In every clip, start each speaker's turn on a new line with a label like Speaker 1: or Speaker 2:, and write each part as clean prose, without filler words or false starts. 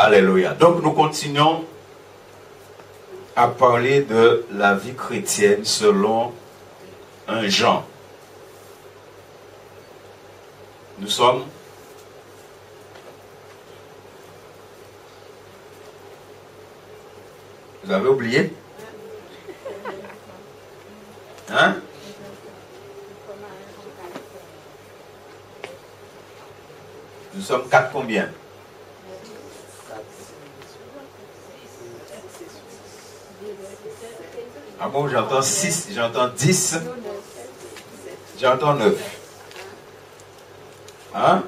Speaker 1: Alléluia. Donc nous continuons à parler de la vie chrétienne selon un Jean. Nous sommes Vous avez oublié? Hein? Nous sommes 4 combien? Ah bon, j'entends 6, j'entends 10, j'entends 9. Hein?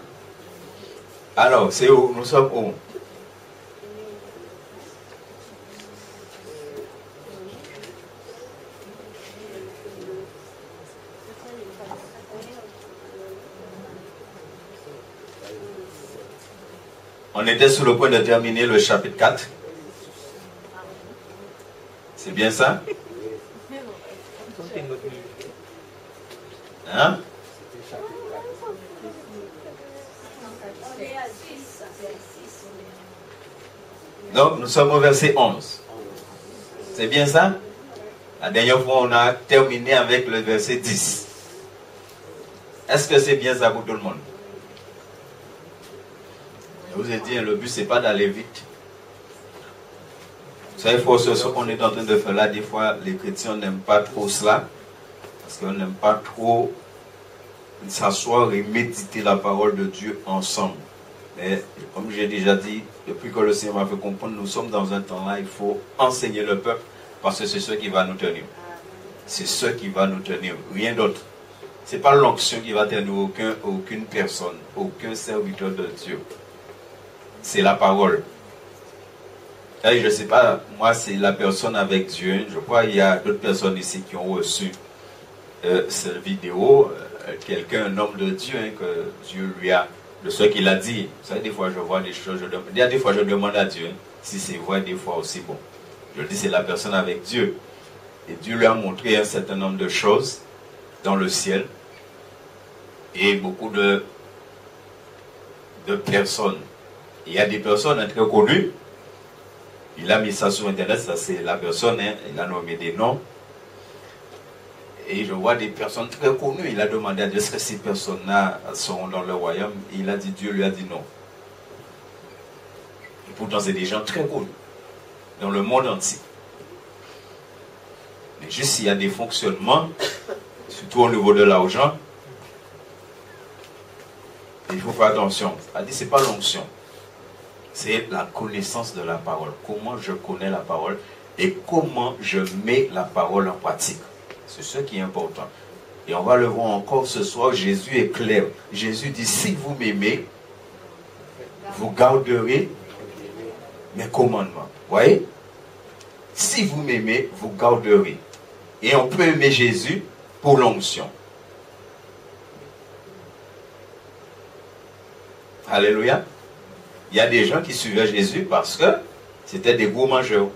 Speaker 1: Alors, c'est où? Nous sommes où? On était sur le point de terminer le chapitre 4. C'est bien ça? Hein? Donc, nous sommes au verset 11. C'est bien ça? La dernière fois, on a terminé avec le verset 10. Est-ce que c'est bien ça pour tout le monde? Je vous ai dit, le but, c'est pas d'aller vite. Vous savez, ce qu'on est en train de faire là, des fois, les chrétiens n'aiment pas trop cela. Parce qu'on n'aime pas trop s'asseoir et méditer la parole de Dieu ensemble. Mais, comme j'ai déjà dit, depuis que le Seigneur m'a fait comprendre, nous sommes dans un temps là, il faut enseigner le peuple, parce que c'est ce qui va nous tenir. C'est ce qui va nous tenir, rien d'autre. Ce n'est pas l'onction qui va tenir aucune personne, aucun serviteur de Dieu. C'est la parole. Et je ne sais pas, moi c'est la personne avec Dieu. Je crois qu'il y a d'autres personnes ici qui ont reçu cette vidéo. Quelqu'un, un homme de Dieu, que Dieu lui a, de ce qu'il a dit. Vous savez, des fois je vois des choses, des fois je demande à Dieu si c'est vrai, des fois aussi bon. Je dis c'est la personne avec Dieu. Et Dieu lui a montré un certain nombre de choses dans le ciel. Et beaucoup de personnes. Il y a des personnes très connues. Il a mis ça sur Internet, ça c'est la personne, il a nommé des noms. Et je vois des personnes très connues. Il a demandé à Dieu, est-ce que ces personnes-là seront dans le royaume? Et il a dit, Dieu lui a dit non. Et pourtant, c'est des gens très connus dans le monde entier. Mais juste s'il y a des fonctionnements, surtout au niveau de l'argent, il faut faire attention. Il a dit, ce n'est pas l'onction. C'est la connaissance de la parole. Comment je connais la parole et comment je mets la parole en pratique. C'est ce qui est important. Et on va le voir encore ce soir, Jésus est clair. Jésus dit, si vous m'aimez, vous garderez mes commandements. Vous voyez? Si vous m'aimez, vous garderez. Et on peut aimer Jésus pour l'onction. Alléluia. Il y a des gens qui suivaient Jésus parce que c'était des gros mangeurs.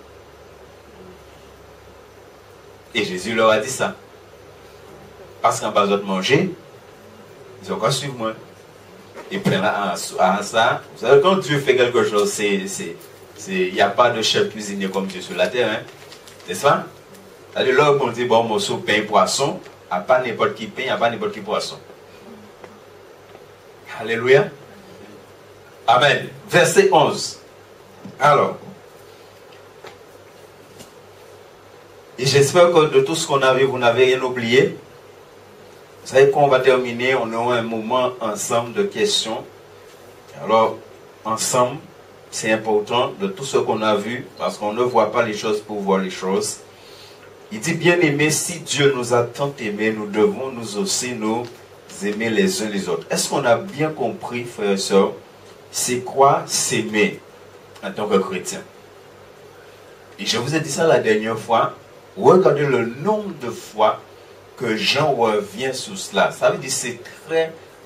Speaker 1: Et Jésus leur a dit ça. Parce qu'en bas de manger, ils ont qu'à suivre moi. Et puis là, à ça, vous savez, quand Dieu fait quelque chose, il n'y a pas de chef cuisinier comme Dieu sur la terre. Hein? C'est ça? C'est-à-dire, là, on dit, bon, morceau pain, poisson, il n'y a pas n'importe qui pain, il n'y a pas n'importe qui poisson. Alléluia. Amen. Verset 11. Alors, et j'espère que de tout ce qu'on a vu, vous n'avez rien oublié. Vous savez, quand on va terminer, on aura un moment ensemble de questions. Alors, ensemble, c'est important de tout ce qu'on a vu, parce qu'on ne voit pas les choses pour voir les choses. Il dit, bien aimé, si Dieu nous a tant aimés, nous devons nous aussi nous aimer les uns les autres. Est-ce qu'on a bien compris, frères et sœurs, c'est quoi s'aimer en tant que chrétien? Et je vous ai dit ça la dernière fois. Regardez le nombre de fois que Jean revient sur cela. Ça veut dire que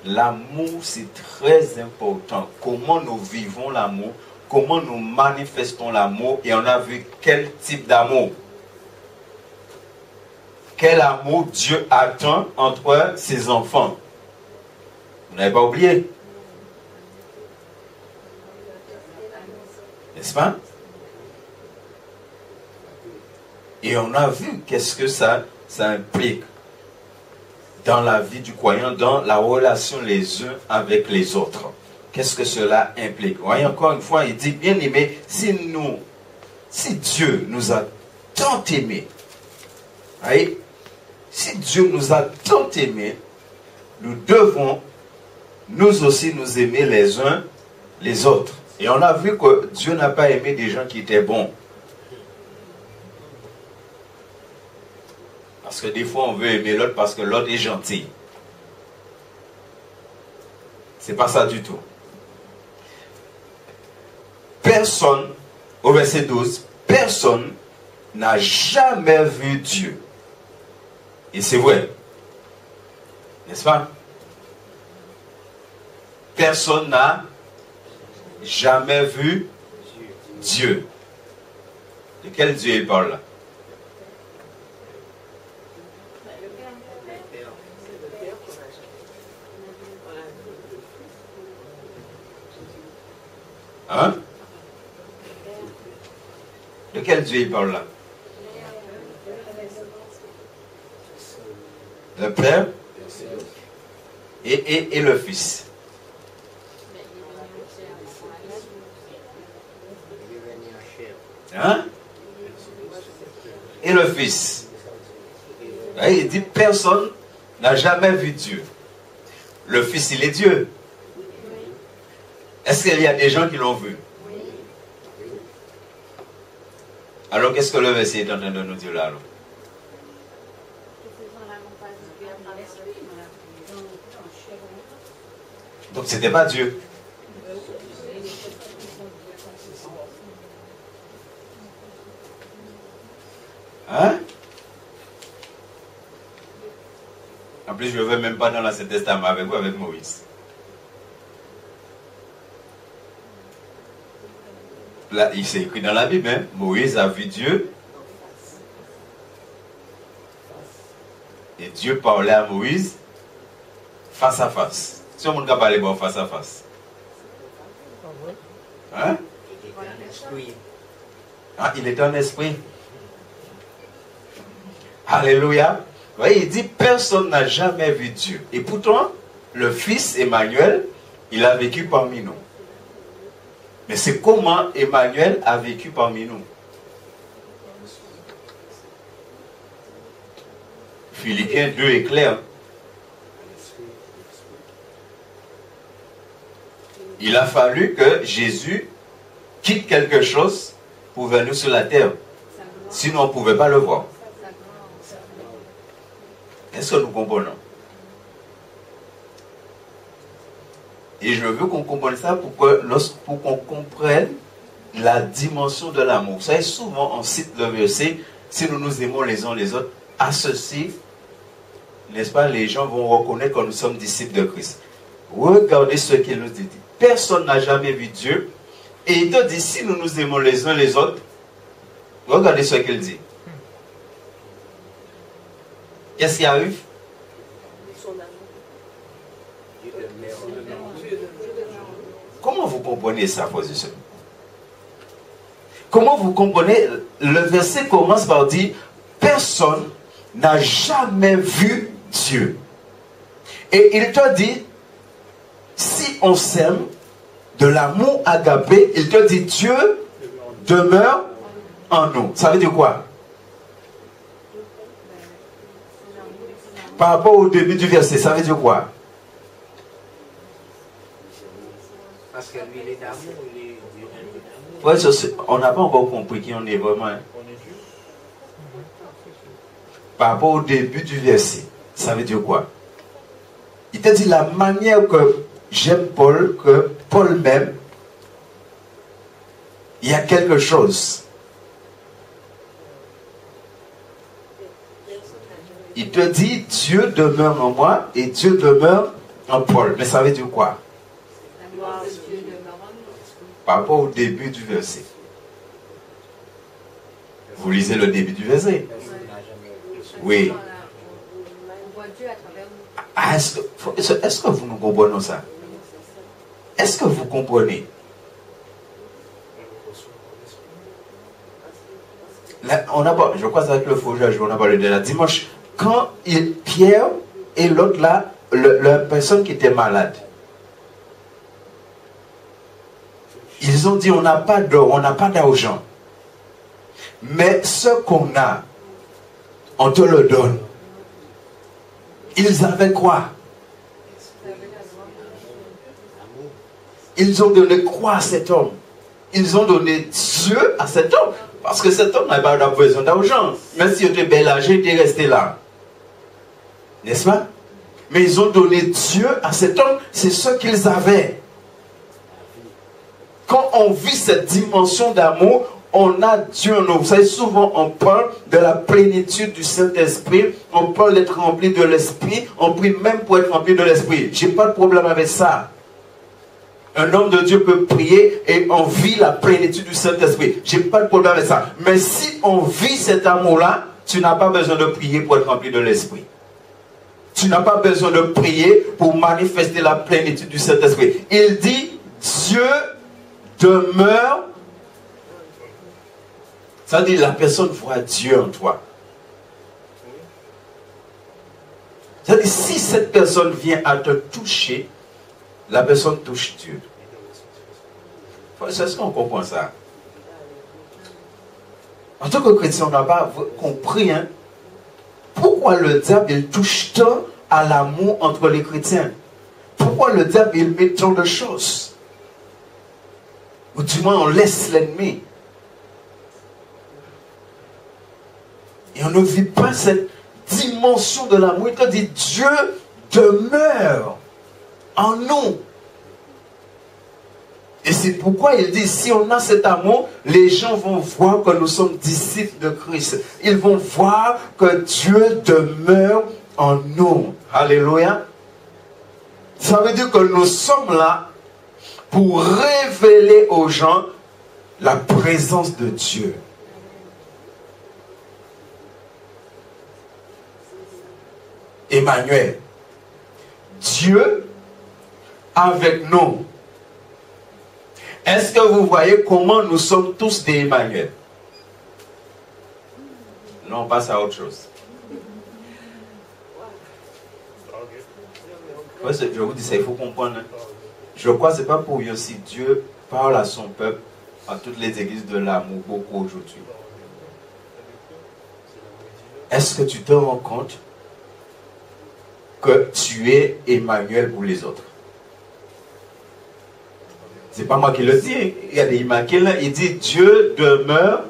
Speaker 1: l'amour, c'est très important. Comment nous vivons l'amour, comment nous manifestons l'amour, et on a vu quel type d'amour. Quel amour Dieu attend entre ses enfants. Vous n'avez pas oublié? N'est-ce pas? Et on a vu qu'est-ce que ça implique dans la vie du croyant, dans la relation les uns avec les autres. Qu'est-ce que cela implique? Voyez, encore une fois, il dit, bien aimé, si Dieu nous a tant aimés, voyez, si Dieu nous a tant aimés, nous devons nous aussi nous aimer les uns les autres. Et on a vu que Dieu n'a pas aimé des gens qui étaient bons. Parce que des fois, on veut aimer l'autre parce que l'autre est gentil. C'est pas ça du tout. Personne, au verset 12, personne n'a jamais vu Dieu. Et c'est vrai. N'est-ce pas? Personne n'a jamais vu Dieu. De quel Dieu il parle là? Hein? De quel Dieu il parle là? Le Père et le Fils. Hein? Et le Fils. Il dit personne n'a jamais vu Dieu. Le Fils, il est Dieu. Est-ce qu'il y a des gens qui l'ont vu? Alors qu'est-ce que le verset est en train de nous dire là alors? Donc c'était pas Dieu. Hein? En plus, je ne vais même pas dans l'Ancien Testament avec vous, avec Moïse. Là, il s'est écrit dans la Bible, hein? Moïse a vu Dieu. Et Dieu parlait à Moïse face à face. Si on ne peut pas parler face à face. Hein? Ah, il est en esprit. Alléluia. Vous voyez, il dit personne n'a jamais vu Dieu. Et pourtant, le Fils Emmanuel, il a vécu parmi nous. Mais c'est comment Emmanuel a vécu parmi nous. Philippiens 2 est clair. Il a fallu que Jésus quitte quelque chose pour venir sur la terre. Sinon, on ne pouvait pas le voir. Est-ce que nous comprenons? Et je veux qu'on comprenne ça pour qu'on comprenne la dimension de l'amour. Vous savez, souvent on cite le verset, si nous nous aimons les uns les autres, à ceci, n'est-ce pas, les gens vont reconnaître que nous sommes disciples de Christ. Regardez ce qu'il nous dit. Personne n'a jamais vu Dieu. Et il te dit, si nous nous aimons les uns les autres, regardez ce qu'il dit. Qu'est-ce qui arrive? Comment vous comprenez ça, position? Comment vous comprenez? Le verset commence par dire, personne n'a jamais vu Dieu. Et il te dit, si on s'aime, de l'amour agapé, il te dit, Dieu demeure en nous. Ça veut dire quoi? Par rapport au début du verset, ça veut dire quoi?
Speaker 2: Parce que lui, il est d'amour,
Speaker 1: on n'a pas encore compris qui on est vraiment. Hein? Par rapport au début du verset, ça veut dire quoi? Il te dit la manière que j'aime Paul, que Paul m'aime, il y a quelque chose. Il te dit Dieu demeure en moi et Dieu demeure en Paul. Mais ça veut dire quoi? Par rapport au début du verset. Vous lisez le début du verset? Oui. Est-ce que vous nous comprenez ça? Est-ce que vous comprenez? Là, je crois que c'est avec le Fauchage, on a parlé de la dimanche. Quand Pierre et l'autre là, la personne qui était malade, ils ont dit on n'a pas d'or, on n'a pas d'argent. Mais ce qu'on a, on te le donne. Ils avaient quoi? Ils ont donné quoi à cet homme? Ils ont donné Dieu à cet homme. Parce que cet homme n'avait pas besoin d'argent. Même si il était bel âgé, il était resté là. N'est-ce pas? Mais ils ont donné Dieu à cet homme. C'est ce qu'ils avaient. Quand on vit cette dimension d'amour, on a Dieu en nous. Vous savez, souvent on parle de la plénitude du Saint-Esprit. On parle d'être rempli de l'Esprit. On prie même pour être rempli de l'Esprit. Je n'ai pas de problème avec ça. Un homme de Dieu peut prier et on vit la plénitude du Saint-Esprit. Je n'ai pas de problème avec ça. Mais si on vit cet amour-là, tu n'as pas besoin de prier pour être rempli de l'Esprit. Tu n'as pas besoin de prier pour manifester la plénitude du Saint-Esprit. Il dit, Dieu demeure. Ça dit, la personne voit Dieu en toi. Ça dit, si cette personne vient à te toucher, la personne touche Dieu. C'est ce qu'on comprend ça. En tant que chrétien, on n'a pas compris pourquoi le diable il touche tant à l'amour entre les chrétiens. Pourquoi le diable il met tant de choses. Ou du moins on laisse l'ennemi. Et on ne vit pas cette dimension de l'amour. Il te dit Dieu demeure en nous. Et c'est pourquoi il dit, si on a cet amour, les gens vont voir que nous sommes disciples de Christ. Ils vont voir que Dieu demeure en nous. Alléluia. Ça veut dire que nous sommes là pour révéler aux gens la présence de Dieu. Emmanuel. Dieu avec nous. Est-ce que vous voyez comment nous sommes tous des Emmanuel? Non, on passe à autre chose. Ouais, je vous dis ça, il faut comprendre. Je crois que ce n'est pas pour rien si Dieu parle à son peuple, à toutes les églises de l'amour, beaucoup aujourd'hui. Est-ce que tu te rends compte que tu es Emmanuel pour les autres? C'est pas moi qui le dis. Il y a des immaculés. Il dit Dieu demeure.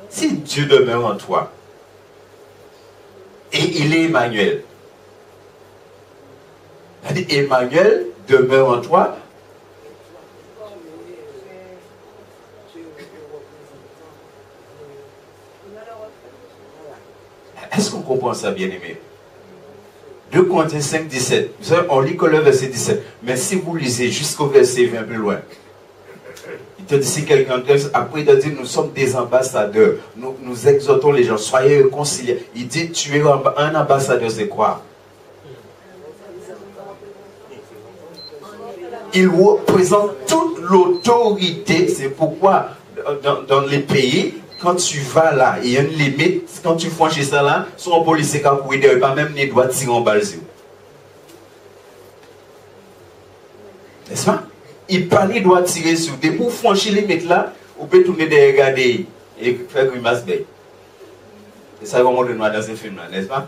Speaker 1: Si Dieu demeure en toi, et il est Emmanuel. Il dit Emmanuel demeure en toi. Est-ce qu'on comprend ça, bien-aimé? 2 Corinthiens 5, 17. Vous savez, on lit que le verset 17. Mais si vous lisez jusqu'au verset 20 plus loin, il te dit, si quelqu'un texte, après il te dit, nous sommes des ambassadeurs. Nous exhortons les gens, soyez réconciliés. Il dit, tu es un ambassadeur, c'est quoi? Il représente toute l'autorité. C'est pourquoi, dans les pays, quand tu vas là, il y a une limite. Quand tu franchis ça là, son policier qui a couru derrière, pas même les doigts tirer en balle. N'est-ce pas? Il pas les doigts tirer sur. Dès pour franchir les limite là, on peut tourner derrière, regarder et faire grimace belle. C'est ça qu'on montre dans ces films là, n'est-ce pas?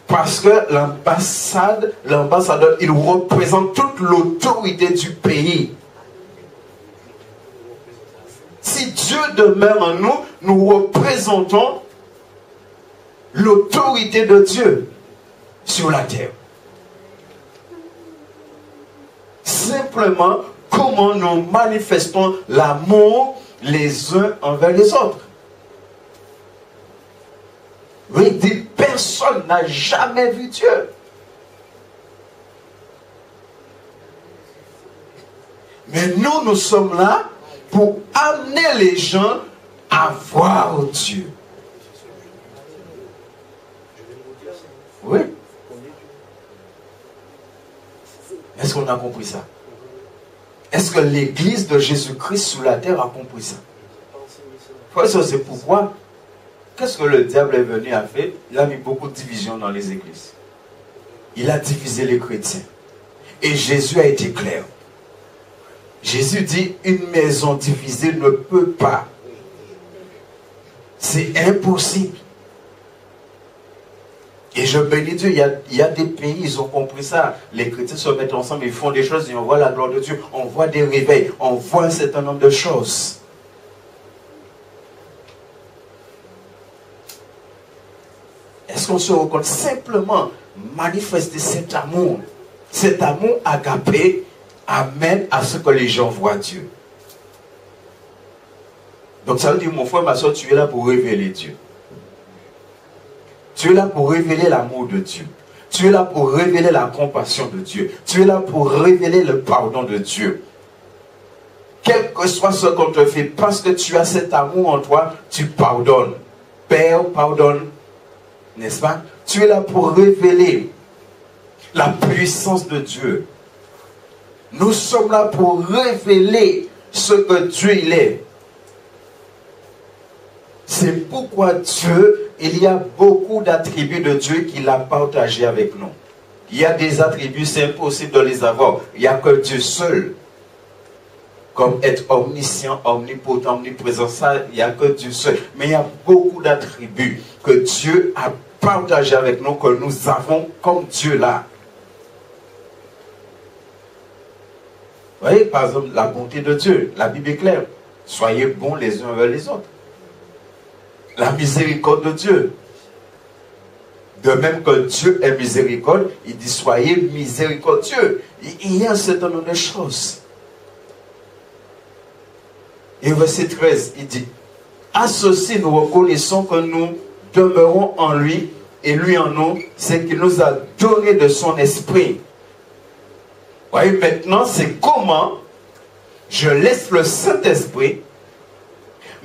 Speaker 1: Parce que l'ambassadeur, il représente toute l'autorité du pays. Si Dieu demeure en nous, nous représentons l'autorité de Dieu sur la terre. Simplement, comment nous manifestons l'amour les uns envers les autres. Oui, il dit, personne n'a jamais vu Dieu. Mais nous sommes là pour amener les gens à voir Dieu. Oui. Est-ce qu'on a compris ça? Est-ce que l'église de Jésus-Christ sur la terre a compris ça? C'est pourquoi, qu'est-ce que le diable est venu à faire? Il a mis beaucoup de divisions dans les églises. Il a divisé les chrétiens. Et Jésus a été clair. Jésus dit, une maison divisée ne peut pas. C'est impossible. Et je bénis Dieu, il y a des pays, ils ont compris ça. Les chrétiens se mettent ensemble, ils font des choses et on voit la gloire de Dieu. On voit des réveils, on voit un certain nombre de choses. Est-ce qu'on se rend compte? Simplement manifester cet amour agapé amène à ce que les gens voient Dieu. Donc ça veut dire, mon frère, ma soeur, tu es là pour révéler Dieu. Tu es là pour révéler l'amour de Dieu. Tu es là pour révéler la compassion de Dieu. Tu es là pour révéler le pardon de Dieu. Quel que soit ce qu'on te fait, parce que tu as cet amour en toi, tu pardonnes. Père, pardonne. N'est-ce pas? Tu es là pour révéler la puissance de Dieu. Nous sommes là pour révéler ce que Dieu il est. C'est pourquoi Dieu, il y a beaucoup d'attributs de Dieu qu'il a partagés avec nous. Il y a des attributs, c'est impossible de les avoir. Il n'y a que Dieu seul. Comme être omniscient, omnipotent, omniprésent, ça, il n'y a que Dieu seul. Mais il y a beaucoup d'attributs que Dieu a partagés avec nous, que nous avons comme Dieu là. Vous voyez, par exemple, la bonté de Dieu, la Bible est claire. Soyez bons les uns envers les autres. La miséricorde de Dieu. De même que Dieu est miséricorde, il dit soyez miséricordieux. Il y a un certain nombre de choses. Et verset 13, il dit, à ceci nous reconnaissons que nous demeurons en lui et lui en nous, c'est qu'il nous a donné de son esprit. Vous voyez, maintenant, c'est comment je laisse le Saint-Esprit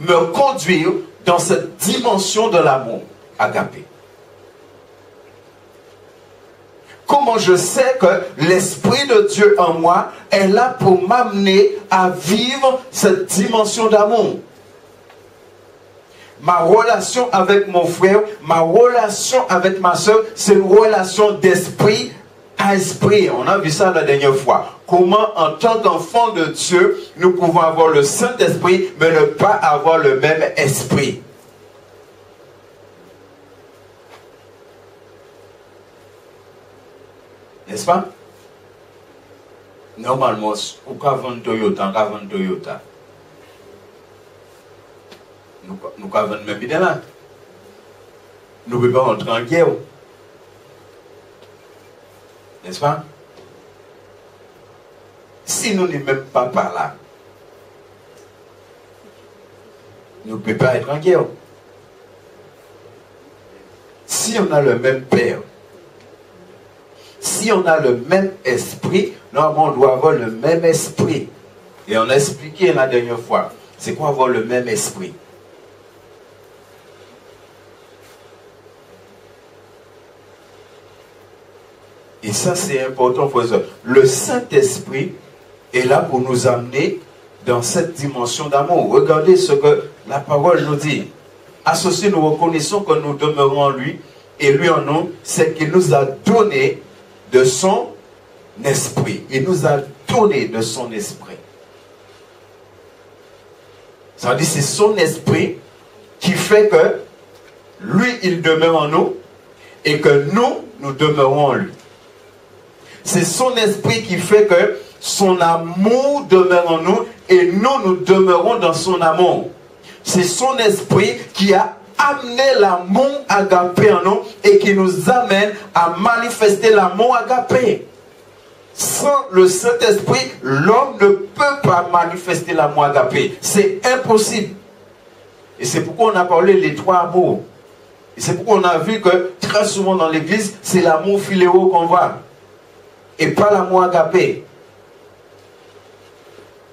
Speaker 1: me conduire dans cette dimension de l'amour agapé. Comment je sais que l'Esprit de Dieu en moi est là pour m'amener à vivre cette dimension d'amour. Ma relation avec mon frère, ma relation avec ma soeur, c'est une relation d'esprit à esprit. On a vu ça la dernière fois. Comment en tant qu'enfant de Dieu, nous pouvons avoir le Saint-Esprit, mais ne pas avoir le même esprit. N'est-ce pas? Normalement, ou qu'à vendre Toyota, nous qu'à vendre même bien là. Nous ne pouvons pas rentrer en guerre. N'est-ce pas? Si nous n'aimons même pas par là, nous ne pouvons pas être en guerre. Si on a le même Père, si on a le même esprit, normalement on doit avoir le même esprit. Et on a expliqué la dernière fois, c'est quoi avoir le même esprit? Et ça c'est important, frère. Le Saint-Esprit est là pour nous amener dans cette dimension d'amour. Regardez ce que la parole nous dit. À ceci nous reconnaissons que nous demeurons en lui et lui en nous, c'est qu'il nous a donné de son esprit. Il nous a donné de son esprit. Ça veut dire c'est son esprit qui fait que lui, il demeure en nous et que nous demeurons en lui. C'est son esprit qui fait que son amour demeure en nous et nous demeurons dans son amour. C'est son esprit qui a amené l'amour agapé en nous et qui nous amène à manifester l'amour agapé. Sans le Saint-Esprit, l'homme ne peut pas manifester l'amour agapé. C'est impossible. Et c'est pourquoi on a parlé des trois amours. Et c'est pourquoi on a vu que très souvent dans l'église, c'est l'amour philéo qu'on voit. Et pas l'amour agapé.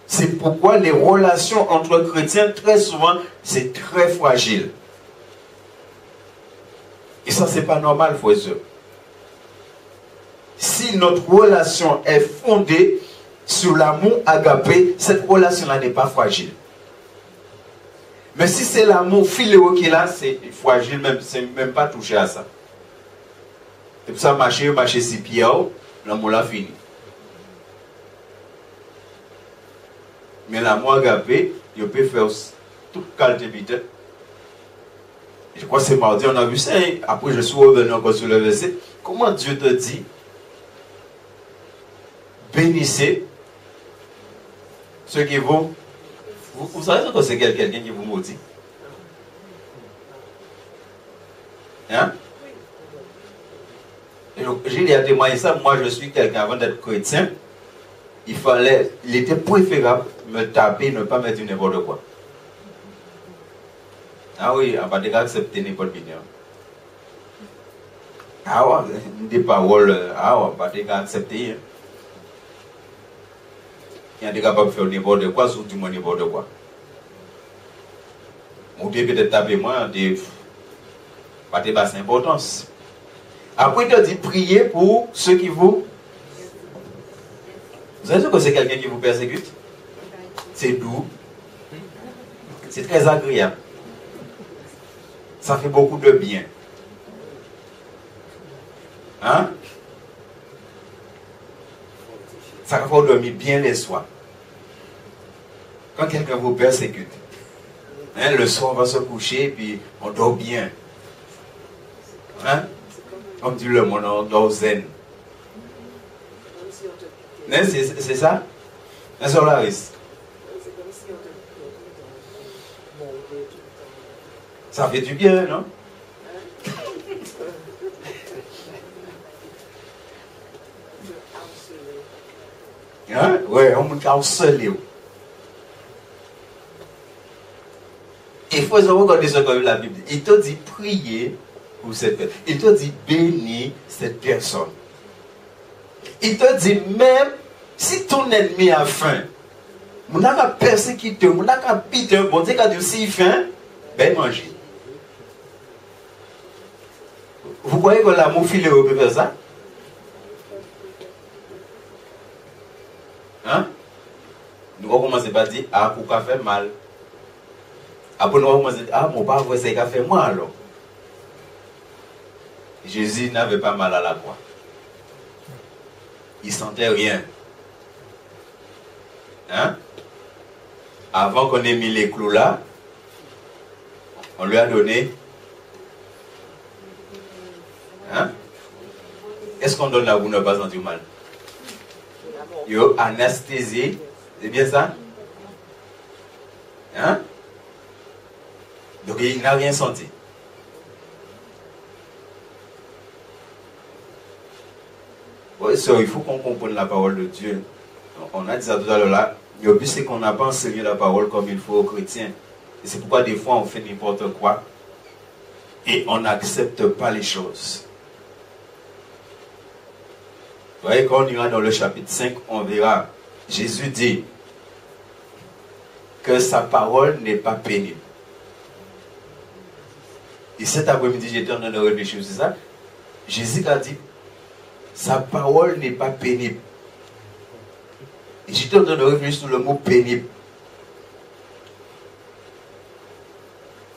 Speaker 1: C'est pourquoi les relations entre chrétiens, très souvent, c'est très fragile. Et ça, c'est pas normal, frères et sœurs. Si notre relation est fondée sur l'amour agapé, cette relation-là n'est pas fragile. Mais si c'est l'amour philéo qui est là, c'est fragile, même, c'est même pas touché à ça. C'est pour ça marcher si Pierre, l'amour l'a fini. Mais l'amour agapé, il peut faire toute qualité de. Je crois que c'est mardi, on a vu ça. Après, je suis revenu encore sur le verset. Comment Dieu te dit, bénissez ceux qui vous. Vous savez que c'est quelqu'un qui vous maudit? Hein? J'ai à témoigner ça. Moi, je suis quelqu'un avant d'être chrétien. Il était préférable me taper, ne pas me dire n'importe quoi. Ah oui, on va pas accepter n'importe quoi. Ah ouais, des paroles, ah ouais, on va pas accepter. Il y a des capables de faire n'importe quoi, surtout moi n'importe quoi. Mon Dieu peut-être taper moi, pas de basse importance. Après, il te dit prier pour ceux qui vous. Vous savez ce que c'est quelqu'un qui vous persécute? C'est doux. C'est très agréable. Ça fait beaucoup de bien. Hein? Ça fait dormir bien les soirs. Quand quelqu'un vous persécute, hein, le soir on va se coucher et puis on dort bien. Hein? Comme dit le monde, on dort zen. Hein, c'est ça? Un Solaris. Ça fait du bien, non? Hein? Ouais, on me casse seul. Il faut regarder ce que la Bible dit. Il te dit prier pour cette personne. Il te dit bénir cette personne. Il te dit même si ton ennemi a faim, on n'a qu'à persécuter, on n'a qu'à piter, bon Dieu qu'à dire s'il faim, ben manger. Vous croyez que l'amour filéo peut faire ça? Hein? Nous allons commencer par dire, ah, pourquoi faire mal? Après, nous allons commencer à dire, ah, mon père, c'est qu'il a fait mal alors. Jésus n'avait pas mal à la croix. Il ne sentait rien. Hein? Avant qu'on ait mis les clous là, on lui a donné. Hein? Est-ce qu'on donne là où on n'a pas senti mal? Yo, anesthésie, c'est bien ça? Hein? Donc il n'a rien senti. Oui, ça, il faut qu'on comprenne la parole de Dieu. On a dit ça tout à l'heure là. Le but c'est qu'on n'a pas enseigné la parole comme il faut aux chrétiens. Et c'est pourquoi des fois on fait n'importe quoi et on n'accepte pas les choses. Vous voyez, quand on ira dans le chapitre 5, on verra. Jésus dit que sa parole n'est pas pénible. Et cet après-midi, j'étais en train de réfléchir sur ça. Jésus a dit, sa parole n'est pas pénible. Et j'étais en train de réfléchir sur le mot pénible.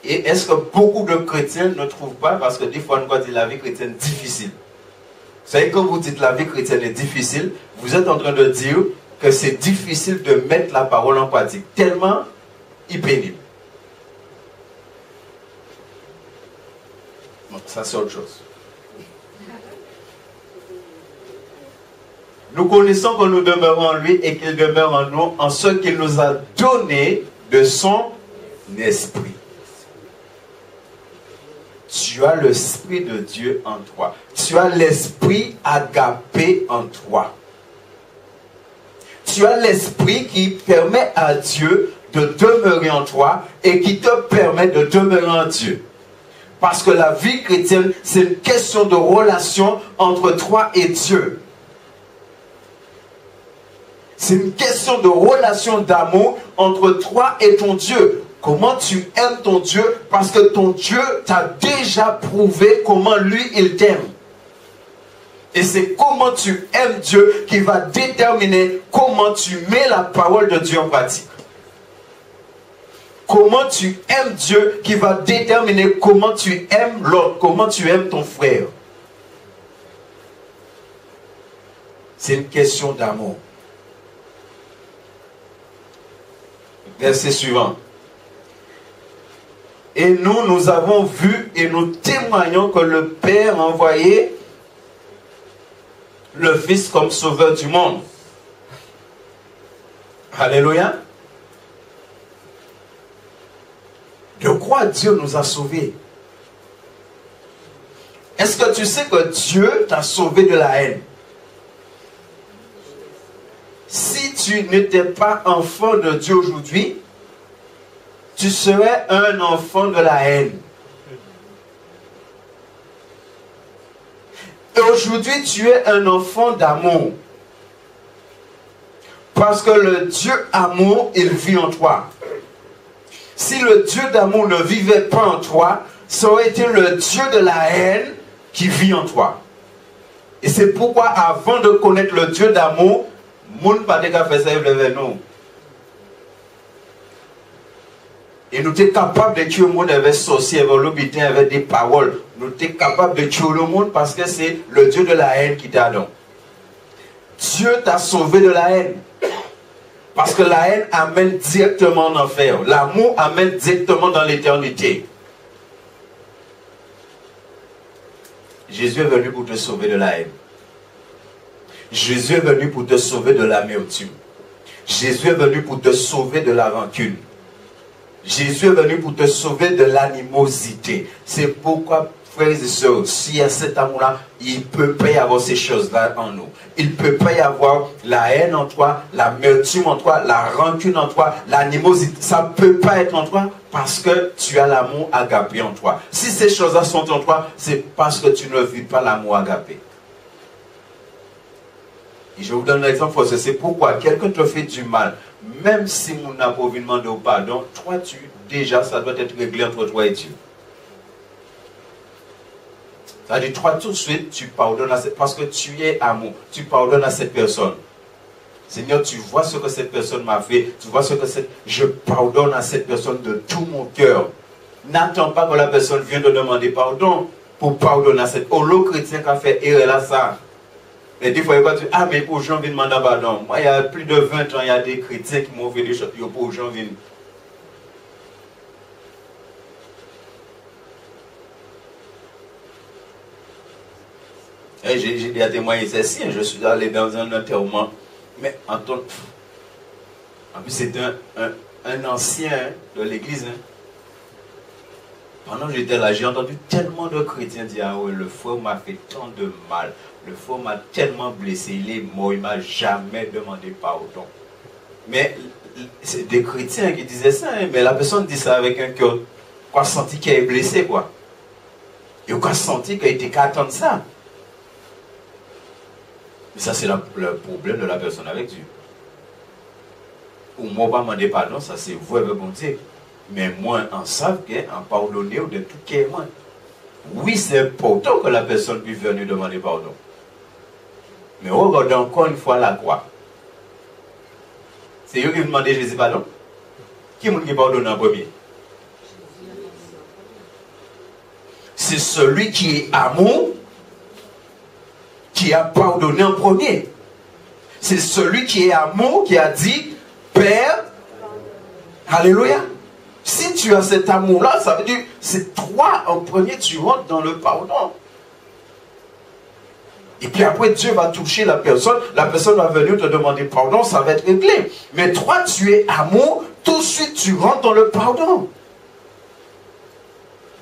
Speaker 1: Et est-ce que beaucoup de chrétiens ne trouvent pas, parce que des fois, on va dire la vie chrétienne difficile. Vous savez, quand vous dites la vie chrétienne est difficile, vous êtes en train de dire que c'est difficile de mettre la parole en pratique, tellement il est pénible. Donc ça c'est autre chose. Nous connaissons que nous demeurons en lui et qu'il demeure en nous en ce qu'il nous a donné de son esprit. Tu as l'esprit de Dieu en toi. Tu as l'esprit agapé en toi. Tu as l'esprit qui permet à Dieu de demeurer en toi et qui te permet de demeurer en Dieu. Parce que la vie chrétienne, c'est une question de relation entre toi et Dieu. C'est une question de relation d'amour entre toi et ton Dieu. Comment tu aimes ton Dieu? Parce que ton Dieu t'a déjà prouvé comment lui, il t'aime. Et c'est comment tu aimes Dieu qui va déterminer comment tu mets la parole de Dieu en pratique. comment tu aimes Dieu qui va déterminer comment tu aimes l'autre, comment tu aimes ton frère. C'est une question d'amour. Verset suivant. Et nous avons vu et nous témoignons que le Père a envoyé le Fils comme sauveur du monde. Alléluia. De quoi Dieu nous a sauvés? Est-ce que tu sais que Dieu t'a sauvé de la haine? Si tu n'étais pas enfant de Dieu aujourd'hui, tu serais un enfant de la haine. Et aujourd'hui, tu es un enfant d'amour. Parce que le Dieu amour, il vit en toi. Si le Dieu d'amour ne vivait pas en toi, ça aurait été le Dieu de la haine qui vit en toi. Et c'est pourquoi avant de connaître le Dieu d'amour, moun pas de fait ça vers nous. Et nous sommes capables de tuer le monde avec sorcier, avec l'hôpital, avec des paroles. Nous sommes capables de tuer le monde parce que c'est le Dieu de la haine qui t'a donné. Dieu t'a sauvé de la haine. Parce que la haine amène directement en enfer. L'amour amène directement dans l'éternité. Jésus est venu pour te sauver de la haine. Jésus est venu pour te sauver de l'amertume. Jésus est venu pour te sauver de la rancune. Jésus est venu pour te sauver de l'animosité. C'est pourquoi, frères et sœurs, s'il y a cet amour-là, il ne peut pas y avoir ces choses-là en nous. Il ne peut pas y avoir la haine en toi, l'amertume en toi, la rancune en toi, l'animosité. Ça ne peut pas être en toi parce que tu as l'amour agapé en toi. Si ces choses-là sont en toi, c'est parce que tu ne vis pas l'amour agapé. Et je vous donne un exemple, c'est pourquoi quelqu'un te fait du mal. Même si mon n'a pas demandé au pardon, toi, déjà, ça doit être réglé entre toi et Dieu. C'est-à-dire, toi, tout de suite, tu pardonnes à cette... Parce que tu es amour. Tu pardonnes à cette personne. Seigneur, tu vois ce que cette personne m'a fait. Tu vois ce que c'est... Je pardonne à cette personne de tout mon cœur. N'attends pas que la personne vienne te demander pardon pour pardonner à cette... Oh, l'autre chrétien qui a fait erreur là, ça... Et des fois, il va dire, ah, mais pour gens viennent demander pardon. Moi, il y a plus de 20 ans, il y a des chrétiens qui m'ont fait des choses. Pour gens viennent. Et j'ai dit à témoigner, c'est si, je suis allé dans un enterrement. Mais en plus, c'est un ancien de l'église. Hein. Pendant que j'étais là, j'ai entendu tellement de chrétiens dire, ah ouais, le frère m'a fait tant de mal. Le frère m'a tellement blessé, il est mort, il ne m'a jamais demandé pardon. Mais c'est des chrétiens qui disaient ça, hein, mais la personne dit ça avec un cœur. Quoi, senti qu'il est blessé, quoi. Et quoi, senti qu'il était qu'à attendre ça. Mais ça, c'est le problème de la personne avec Dieu. Ou moi, pas demander pardon, ça c'est vous avec mon Dieu. Mais moi, en savent qu'en pardonner ou de tout qui est moi. Oui, c'est important que la personne puisse venir demander pardon. Mais regardez encore une fois la croix. C'est eux qui demandent Jésus pardon. Qui m'a pardonné en premier? C'est celui qui est amour qui a pardonné en premier. C'est celui qui est amour qui a dit Père, alléluia. Si tu as cet amour-là, ça veut dire c'est toi en premier, tu rentres dans le pardon. Et puis après, Dieu va toucher la personne va venir te demander pardon, ça va être réglé. Mais toi, tu es amour, tout de suite, tu rentres dans le pardon.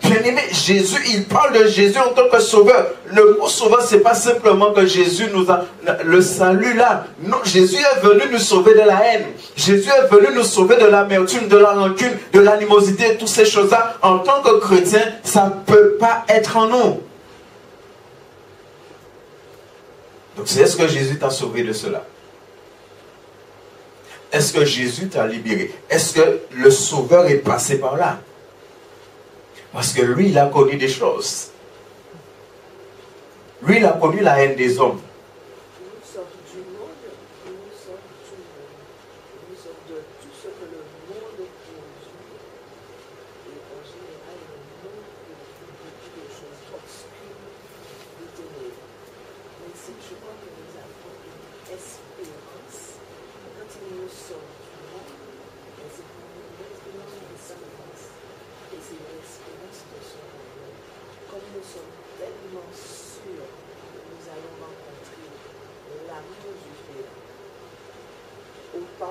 Speaker 1: Bien-aimé, Jésus, il parle de Jésus en tant que sauveur. Le mot sauveur, ce n'est pas simplement que Jésus nous a le salut là. Non, Jésus est venu nous sauver de la haine. Jésus est venu nous sauver de l'amertume, de la rancune, de l'animosité, toutes ces choses-là. En tant que chrétien, ça ne peut pas être en nous. Donc, est-ce que Jésus t'a sauvé de cela? Est-ce que Jésus t'a libéré? Est-ce que le Sauveur est passé par là? Parce que lui, il a connu des choses. Lui, il a connu la haine des hommes.
Speaker 3: Nous sommes du monde, nous sommes du monde. Nous sommes de tout ce que le monde produit.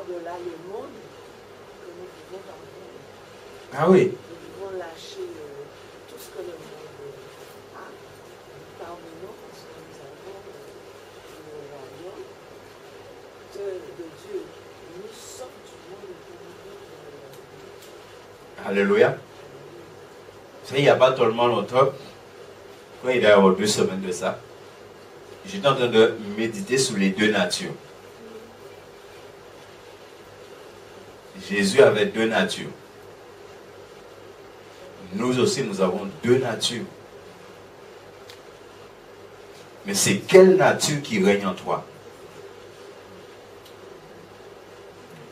Speaker 3: par-delà le monde que nous pouvons pardonner.
Speaker 1: Ah oui.
Speaker 3: Nous devons lâcher tout ce que le monde a. Pardonnons parce que nous avons le royaume de Dieu. Nous sommes du monde et nous vivons dans le monde.
Speaker 1: Alléluia. Vous savez, il n'y a pas tellement longtemps, quand il y a avoir 2 semaines de ça, j'étais en train de méditer sur les 2 natures. Jésus avait 2 natures. Nous aussi, nous avons 2 natures. Mais c'est quelle nature qui règne en toi?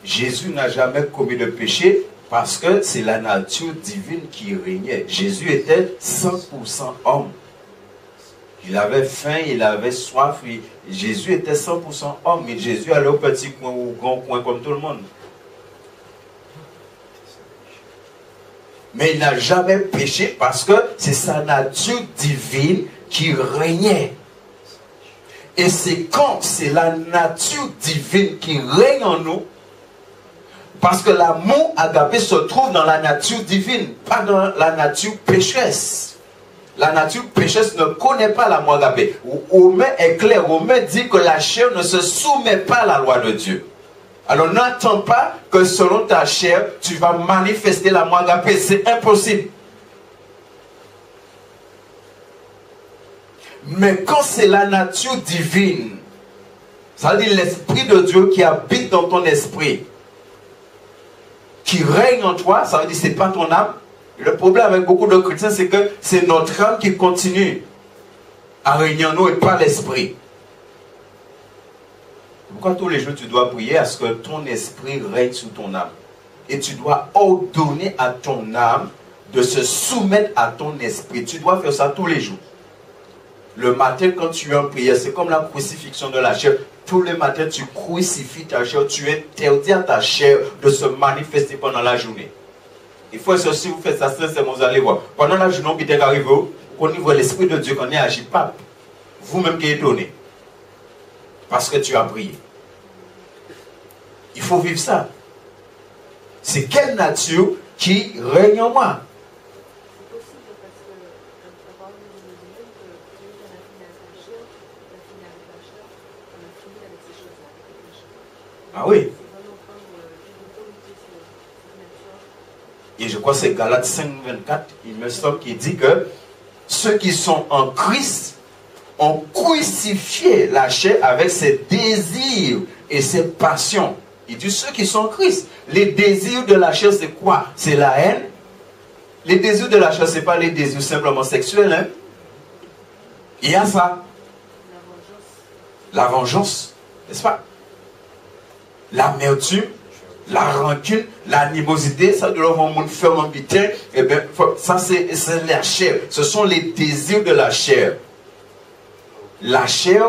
Speaker 1: Jésus n'a jamais commis de péché parce que c'est la nature divine qui régnait. Jésus était 100% homme. Il avait faim, il avait soif. Jésus était 100% homme. Mais Jésus allait au petit coin ou au grand coin comme tout le monde. Mais il n'a jamais péché parce que c'est sa nature divine qui régnait. Et c'est quand c'est la nature divine qui règne en nous, parce que l'amour agapé se trouve dans la nature divine, pas dans la nature pécheresse. La nature pécheresse ne connaît pas l'amour agapé. Romain est clair, Romain dit que la chair ne se soumet pas à la loi de Dieu. Alors n'attends pas que selon ta chair, tu vas manifester l'amour agapé. C'est impossible. Mais quand c'est la nature divine, ça veut dire l'Esprit de Dieu qui habite dans ton esprit, qui règne en toi, ça veut dire que ce n'est pas ton âme. Le problème avec beaucoup de chrétiens, c'est que c'est notre âme qui continue à régner en nous et pas l'esprit. Pourquoi tous les jours tu dois prier à ce que ton esprit règne sous ton âme? Et tu dois ordonner à ton âme de se soumettre à ton esprit. Tu dois faire ça tous les jours. Le matin, quand tu es en prière, c'est comme la crucifixion de la chair. Tous les matins, tu crucifies ta chair. Tu interdis à ta chair de se manifester pendant la journée. Il faut que si vous faites ça sincèrement, vous allez voir. Pendant la journée, on peut arriver au niveau de l'Esprit de Dieu qu'on est agi pas. Vous-même qui êtes étonné. Parce que tu as prié. Il faut vivre ça. C'est quelle nature qui règne en moi?
Speaker 3: C'est possible parce que la parole nous dit même que celui qui a fini avec la chair, la fini avec la chair, on a fini avec ces choses-là, avec les chair.
Speaker 1: Ah oui.
Speaker 3: C'est vraiment prendre une autorité sur cette nature.
Speaker 1: Et je crois que c'est Galates 5:24, il me semble, qui dit que ceux qui sont en Christ ont crucifié la chair avec ses désirs et ses passions. Il dit ceux qui sont en Christ. Les désirs de la chair, c'est quoi? C'est la haine. Les désirs de la chair, ce n'est pas les désirs simplement sexuels. Hein? Il y a ça. La vengeance, n'est-ce pas? L'amertume, la rancune, l'animosité, ça doit avoir monde ferme en bitin. Eh bien, ça c'est la chair. Ce sont les désirs de la chair. La chair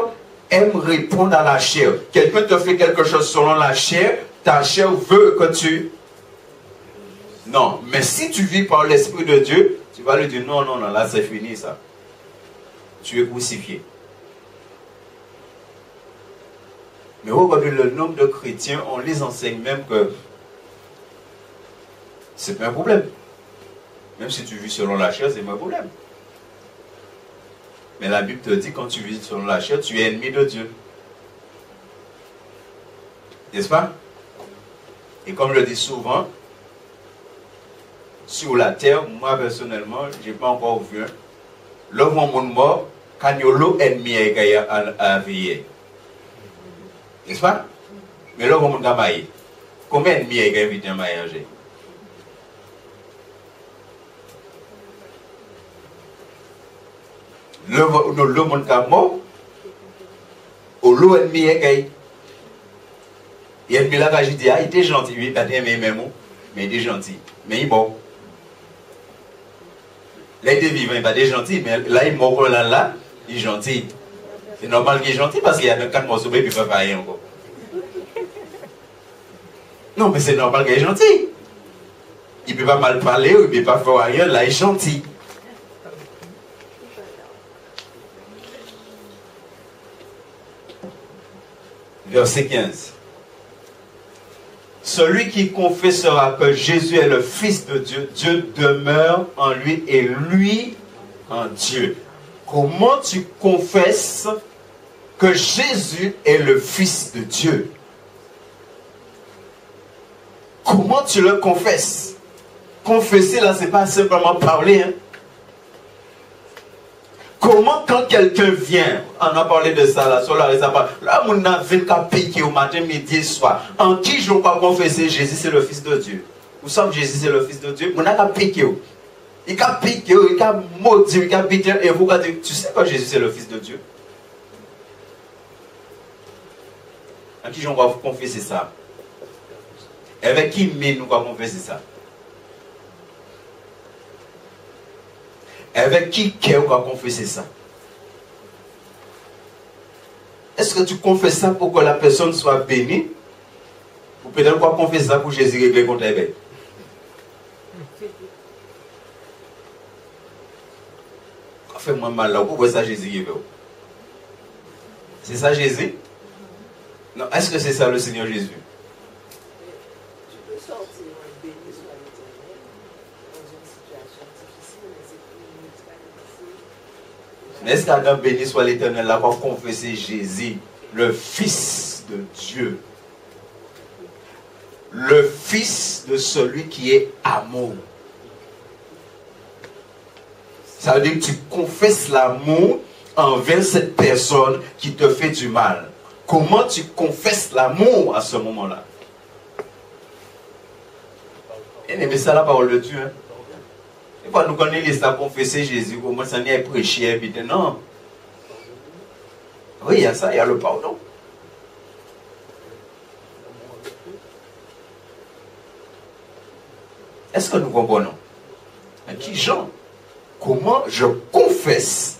Speaker 1: aime répondre à la chair. Quelqu'un te fait quelque chose selon la chair, ta chair veut que tu... Non, mais si tu vis par l'Esprit de Dieu, tu vas lui dire non, non, non, là c'est fini ça. Tu es crucifié. Mais regardez le nombre de chrétiens, on les enseigne même que c'est pas un problème. Même si tu vis selon la chair, c'est pas un problème. Mais la Bible te dit quand tu vis selon la chair, tu es ennemi de Dieu. N'est-ce pas? Et comme je le dis souvent, sur la terre, moi personnellement, je n'ai pas encore vu l'homme au monde mort, quand il y a l'eau ennemi à veiller. N'est-ce pas? Mais l'homme au monde a maillé. Combien d'ennemis a invité à mailler? Le monde a mort, au l'eau ennemi est gagné. Et ennemi là, je dis, ah, il était gentil, oui, il a aimé mes mots, mais il était gentil. Mais il est mort. Là, il était vivant, il n'est pas gentil, mais là, il est mort, là, il est gentil. C'est normal qu'il est gentil parce qu'il y a 4 morceaux, il ne peut pas faire rien encore. Non, mais c'est normal qu'il est gentil. Il ne peut pas mal parler, il ne peut pas faire rien, là, il est gentil. Verset 15. Celui qui confessera que Jésus est le Fils de Dieu, Dieu demeure en lui et lui en Dieu. Comment tu confesses que Jésus est le Fils de Dieu? Comment tu le confesses? Confesser là, c'est pas simplement parler. Hein? Comment quand quelqu'un vient, on a parlé de ça là, sur la raison, là, on a 24 piqué au matin, midi, soir. En qui je dois confesser Jésus, c'est le Fils de Dieu? Vous savez que Jésus, c'est le Fils de Dieu? On a piqué. Il a piqué, il a maudit, il a piqué, et vous regardez, tu sais que Jésus, c'est le Fils de Dieu? En qui je dois confesser ça? Avec qui nous doit confesser ça? Avec qui on va confesser ça? Est-ce que tu confesses ça pour que la personne soit bénie? Ou peut-être qu'on confesse ça pour Jésus régler contre elle? Fais-moi mal là, pourquoi ça Jésus régler? C'est ça Jésus? Non, est-ce que c'est ça le Seigneur Jésus?
Speaker 3: Tu peux sortir un béni soit l'Éternel dans une situation difficile, mais c'est plus difficile.
Speaker 1: Mais est-ce qu'Adam béni soit l'Éternel là pour confesser Jésus, le Fils de Dieu? Le Fils de celui qui est amour. Ça veut dire que tu confesses l'amour envers cette personne qui te fait du mal. Comment tu confesses l'amour à ce moment-là? Mais c'est la parole de Dieu. Hein? Et pas nous connaissons à confesser Jésus, comment ça n'y est prêché, non. Oui, il y a ça, il y a le pardon. Est-ce que nous comprenons? Qui Jean? Comment je confesse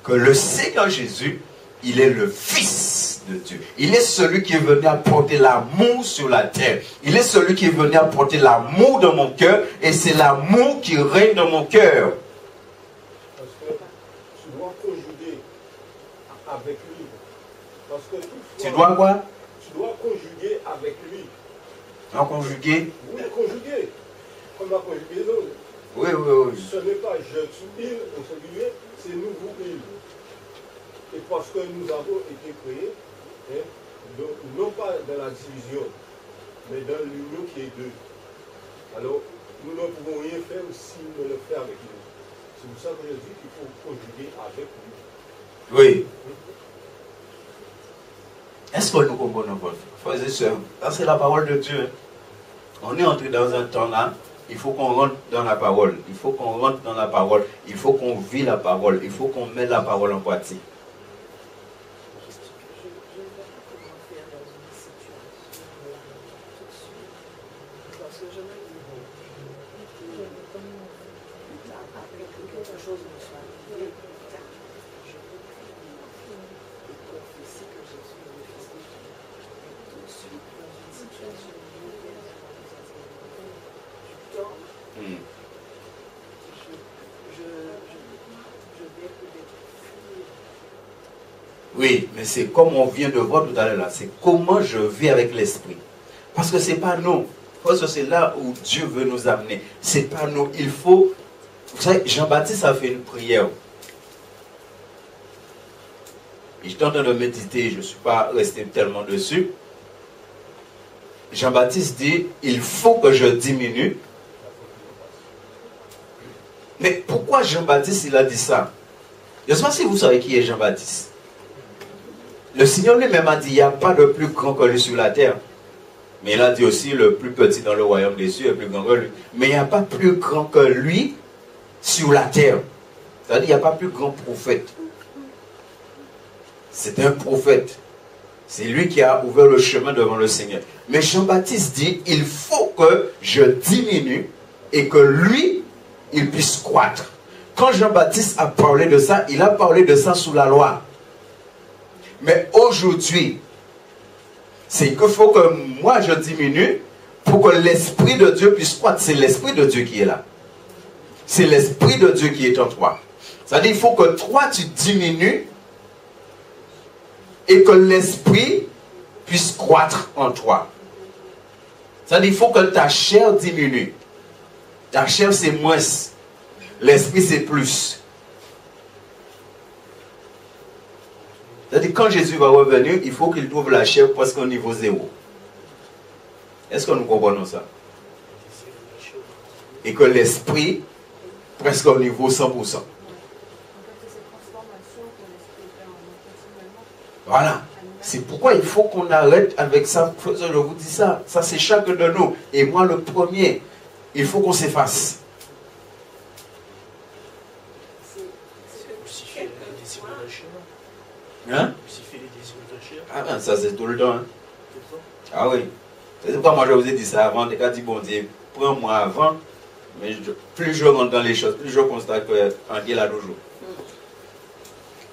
Speaker 1: que le Seigneur Jésus, il est le Fils de Dieu. Il est celui qui est venu apporter l'amour sur la terre. Il est celui qui est venu apporter l'amour dans mon cœur. Et c'est l'amour qui règne dans mon cœur.
Speaker 4: Parce que tu dois conjuguer avec lui. Parce que
Speaker 1: tu dois quoi?
Speaker 4: Tu dois conjuguer avec lui.
Speaker 1: En conjuguer?
Speaker 4: Oui, conjuguer. Comme la conjugaison.
Speaker 1: Oui, oui, oui.
Speaker 4: Ce n'est pas je suis il au singulier, c'est nous, vous, il. Et parce que nous avons été créés, hein, non pas dans la division, mais dans l'union qui est deux. Alors, nous ne pouvons rien faire si nous le faisons avec lui. C'est pour ça que je dis qu'il faut conjuguer avec lui.
Speaker 1: Oui. Est-ce que nous comprenons, frères et sœurs? C'est la parole de Dieu. On est entré dans un temps là. Il faut qu'on rentre dans la parole. Il faut qu'on rentre dans la parole. Il faut qu'on vit la parole. Il faut qu'on mette la parole en pratique. Oui, mais c'est comme on vient de voir tout à l'heure là, c'est comment je vis avec l'esprit. Parce que c'est pas nous. Parce que c'est là où Dieu veut nous amener. C'est pas nous. Il faut. Vous savez, Jean-Baptiste a fait une prière. Et j'étais en train de méditer, je ne suis pas resté tellement dessus. Jean-Baptiste dit, il faut que je diminue. Mais pourquoi Jean-Baptiste il a dit ça? Je ne sais pas si vous savez qui est Jean-Baptiste. Le Seigneur lui-même a dit, il n'y a pas de plus grand que lui sur la terre. Mais il a dit aussi, le plus petit dans le royaume des cieux est plus grand que lui. Mais il n'y a pas plus grand que lui sur la terre. C'est-à-dire, il n'y a pas plus grand prophète. C'est un prophète. C'est lui qui a ouvert le chemin devant le Seigneur. Mais Jean-Baptiste dit, il faut que je diminue et que lui, il puisse croître. Quand Jean-Baptiste a parlé de ça, il a parlé de ça sous la loi. Mais aujourd'hui, c'est qu'il faut que moi je diminue pour que l'Esprit de Dieu puisse croître. C'est l'Esprit de Dieu qui est là. C'est l'Esprit de Dieu qui est en toi. C'est-à-dire qu'il faut que toi tu diminues et que l'Esprit puisse croître en toi. C'est-à-dire qu'il faut que ta chair diminue. Ta chair, c'est moins. L'esprit, c'est plus. C'est-à-dire quand Jésus va revenir, il faut qu'il trouve la chair presque au niveau 0. Est-ce que nous comprenons ça? Et que l'esprit, presque au niveau 100%. Voilà. C'est pourquoi il faut qu'on arrête avec ça. Je vous dis ça. Ça, c'est chacun de nous. Et moi, le premier, il faut qu'on s'efface. Hein? Ah ben, ça c'est tout le temps. Hein? Ah oui. C'est pourquoi moi je vous ai dit ça avant. J'ai dit, bon Dieu, prends-moi avant. Mais plus je rentre dans les choses, plus je constate qu'en Dieu là toujours.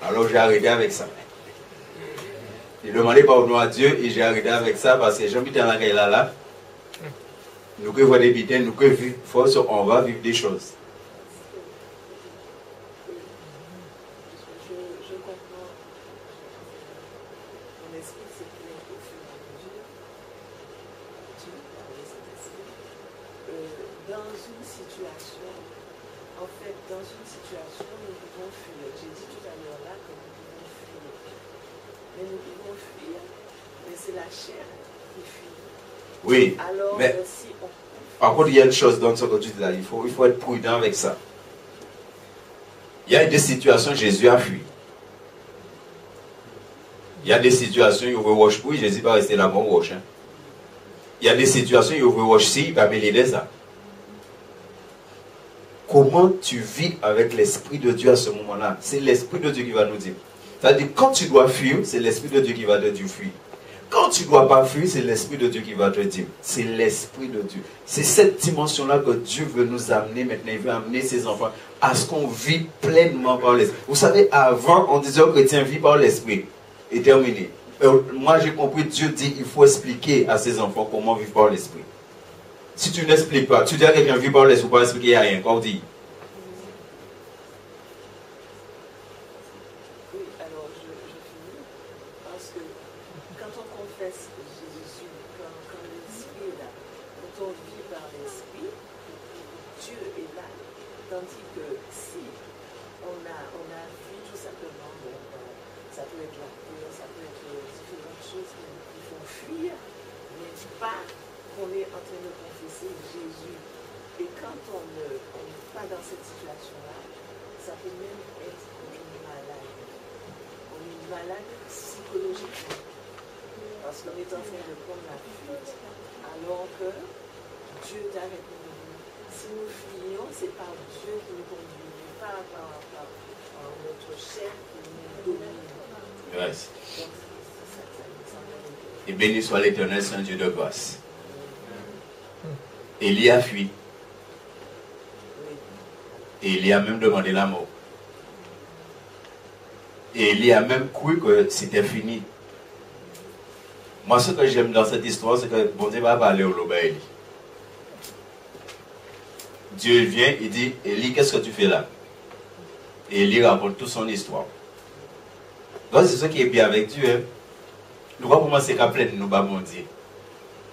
Speaker 1: Alors j'ai arrêté avec ça. J'ai demandé pardon à Dieu et j'ai arrêté avec ça parce que j'habite dans la là. Nous que voir des bidets, nous que vivre, on va vivre des choses. Oui, alors, mais par contre, il y a une chose dans ce que tu dis là, il faut être prudent avec ça. Il y a des situations, Jésus a fui. Il y a des situations, il veut roche pour Jésus va rester là, bon roche. Hein. Il y a des situations, il veut roche si, il va mêler ça. Comment tu vis avec l'Esprit de Dieu à ce moment-là? C'est l'Esprit de Dieu qui va nous dire. C'est-à-dire, quand tu dois fuir, c'est l'Esprit de Dieu qui va te dire fuir. Quand tu ne dois pas fuir, c'est l'Esprit de Dieu qui va te dire. C'est l'Esprit de Dieu. C'est cette dimension-là que Dieu veut nous amener maintenant. Il veut amener ses enfants à ce qu'on vit pleinement par l'Esprit. Vous savez, avant, on disait aux chrétiens, vit par l'Esprit. Et terminé. Moi, j'ai compris, Dieu dit, il faut expliquer à ses enfants comment vivre par l'Esprit. Si tu n'expliques pas, tu dis à quelqu'un, vit par l'Esprit, pour expliquer, il n'y a rien. Qu'on dit. Et béni soit l'Éternel, Saint Dieu de grâce. Élie a fui. Et Élie a même demandé la mort. Et Élie a même cru que c'était fini. Moi, ce que j'aime dans cette histoire, c'est que bon Dieu va parler au loba Élie. Dieu vient, il dit, Élie, qu'est-ce que tu fais là? Et Élie raconte toute son histoire. Donc c'est ce qui est bien avec Dieu. Hein? Nous allons commencer à plaindre nous, bon Dieu.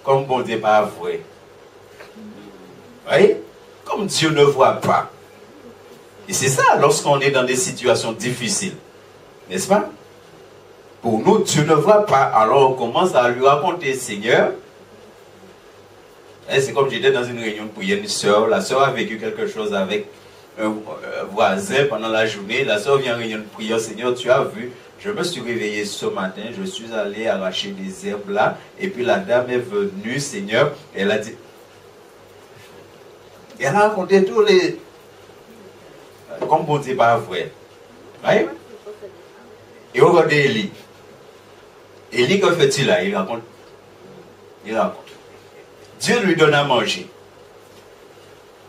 Speaker 1: Comme bon Dieu pas vrai. Vous voyez? Comme Dieu ne voit pas. Et c'est ça lorsqu'on est dans des situations difficiles. N'est-ce pas? Pour nous, Dieu ne voit pas. Alors on commence à lui raconter, Seigneur. C'est comme j'étais dans une réunion pour une soeur. La soeur a vécu quelque chose avec un voisin pendant la journée. La soeur vient en réunion de prière. Seigneur, tu as vu, je me suis réveillé ce matin, je suis allé arracher des herbes là, et puis la dame est venue, Seigneur, et elle a dit, elle a raconté tous les, comme bon Dieu pas vrai. Oui? Et on regarde Élie. Élie, que fait-il là? Il raconte. Dieu lui donne à manger.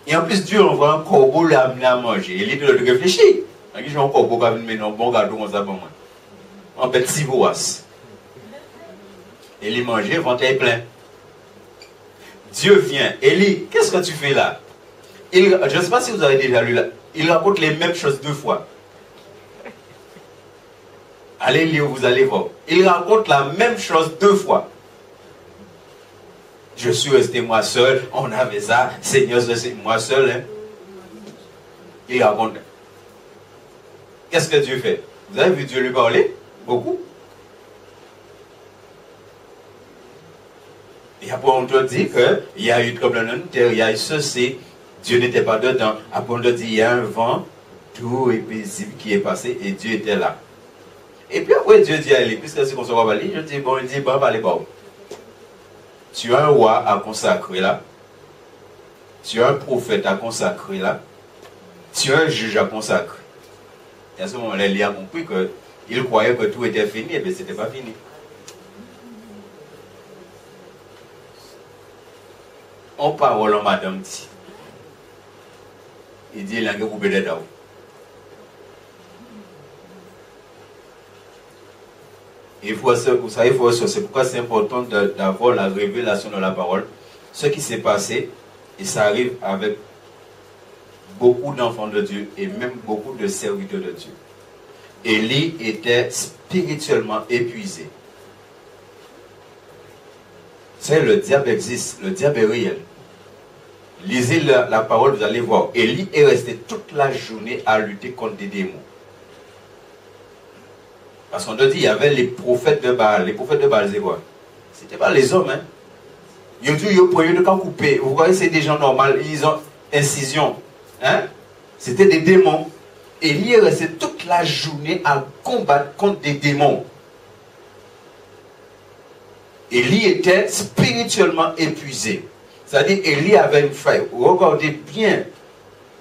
Speaker 1: Et en plus, Dieu envoie un corbeau l'amener à manger. Élie doit réfléchir. Il y a un corbeau qui a mis un bon gâteau comme ça pour moi. En fait, si vous Élie mangeait, ventre est plein. Dieu vient. Élie, qu'est-ce que tu fais là? Je ne sais pas si vous avez déjà lu là. Il raconte les mêmes choses 2 fois. Allez lire, vous allez voir. Il raconte la même chose 2 fois. Je suis resté moi seul, on avait ça, Seigneur, c'est moi seul. Hein. Il raconte. Qu'est-ce que Dieu fait? Vous avez vu Dieu lui parler? Beaucoup. Et après on te dit qu'il y a eu tremblement de terre, il y a eu ceci, Dieu n'était pas dedans. Après on te dit il y a un vent doux et paisible qui est passé et Dieu était là. Et puis après Dieu dit à Élie, puisque c'est qu'on se voit je dis bon, il dit bon, allez bon. Tu as un roi à consacrer là, tu as un prophète à consacrer là, tu as un juge à consacrer. Et à ce moment-là, Élie a compris qu'il croyait que tout était fini, et bien ce n'était pas fini. En parole en madame dit. Il dit, il a un coupé de dents. Il faut, vous savez, c'est pourquoi c'est important d'avoir la révélation de la parole. Ce qui s'est passé, et ça arrive avec beaucoup d'enfants de Dieu et même beaucoup de serviteurs de Dieu. Élie était spirituellement épuisé. C'est le diable existe, le diable est réel. Lisez la parole, vous allez voir. Élie est resté toute la journée à lutter contre des démons. Parce qu'on te dit, il y avait les prophètes de Baal. Les prophètes de Baal, c'est quoi? C'était pas les hommes, hein. Ils ont dit, ils ont coupé. Vous voyez, c'est des gens normaux. Ils ont incision. Hein? C'était des démons. Élie est resté toute la journée à combattre contre des démons. Élie était spirituellement épuisé. C'est-à-dire, Élie avait une faille. Regardez bien,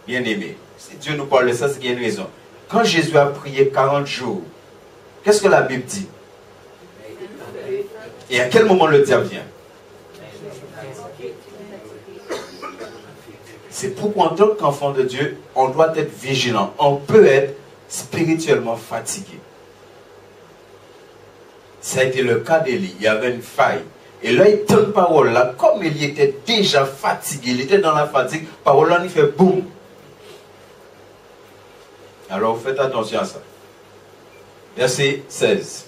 Speaker 1: bien aimé. Si Dieu nous parle de ça, c'est qu'il y a une raison. Quand Jésus a prié 40 jours, qu'est-ce que la Bible dit? Et à quel moment le diable vient? C'est pourquoi en tant qu'enfant de Dieu, on doit être vigilant. On peut être spirituellement fatigué. Ça a été le cas d'Élie. Il y avait une faille. Et là, il tient une parole là. Comme Élie était déjà fatigué, il était dans la fatigue, parole là, il fait boum. Alors, faites attention à ça. Verset 16.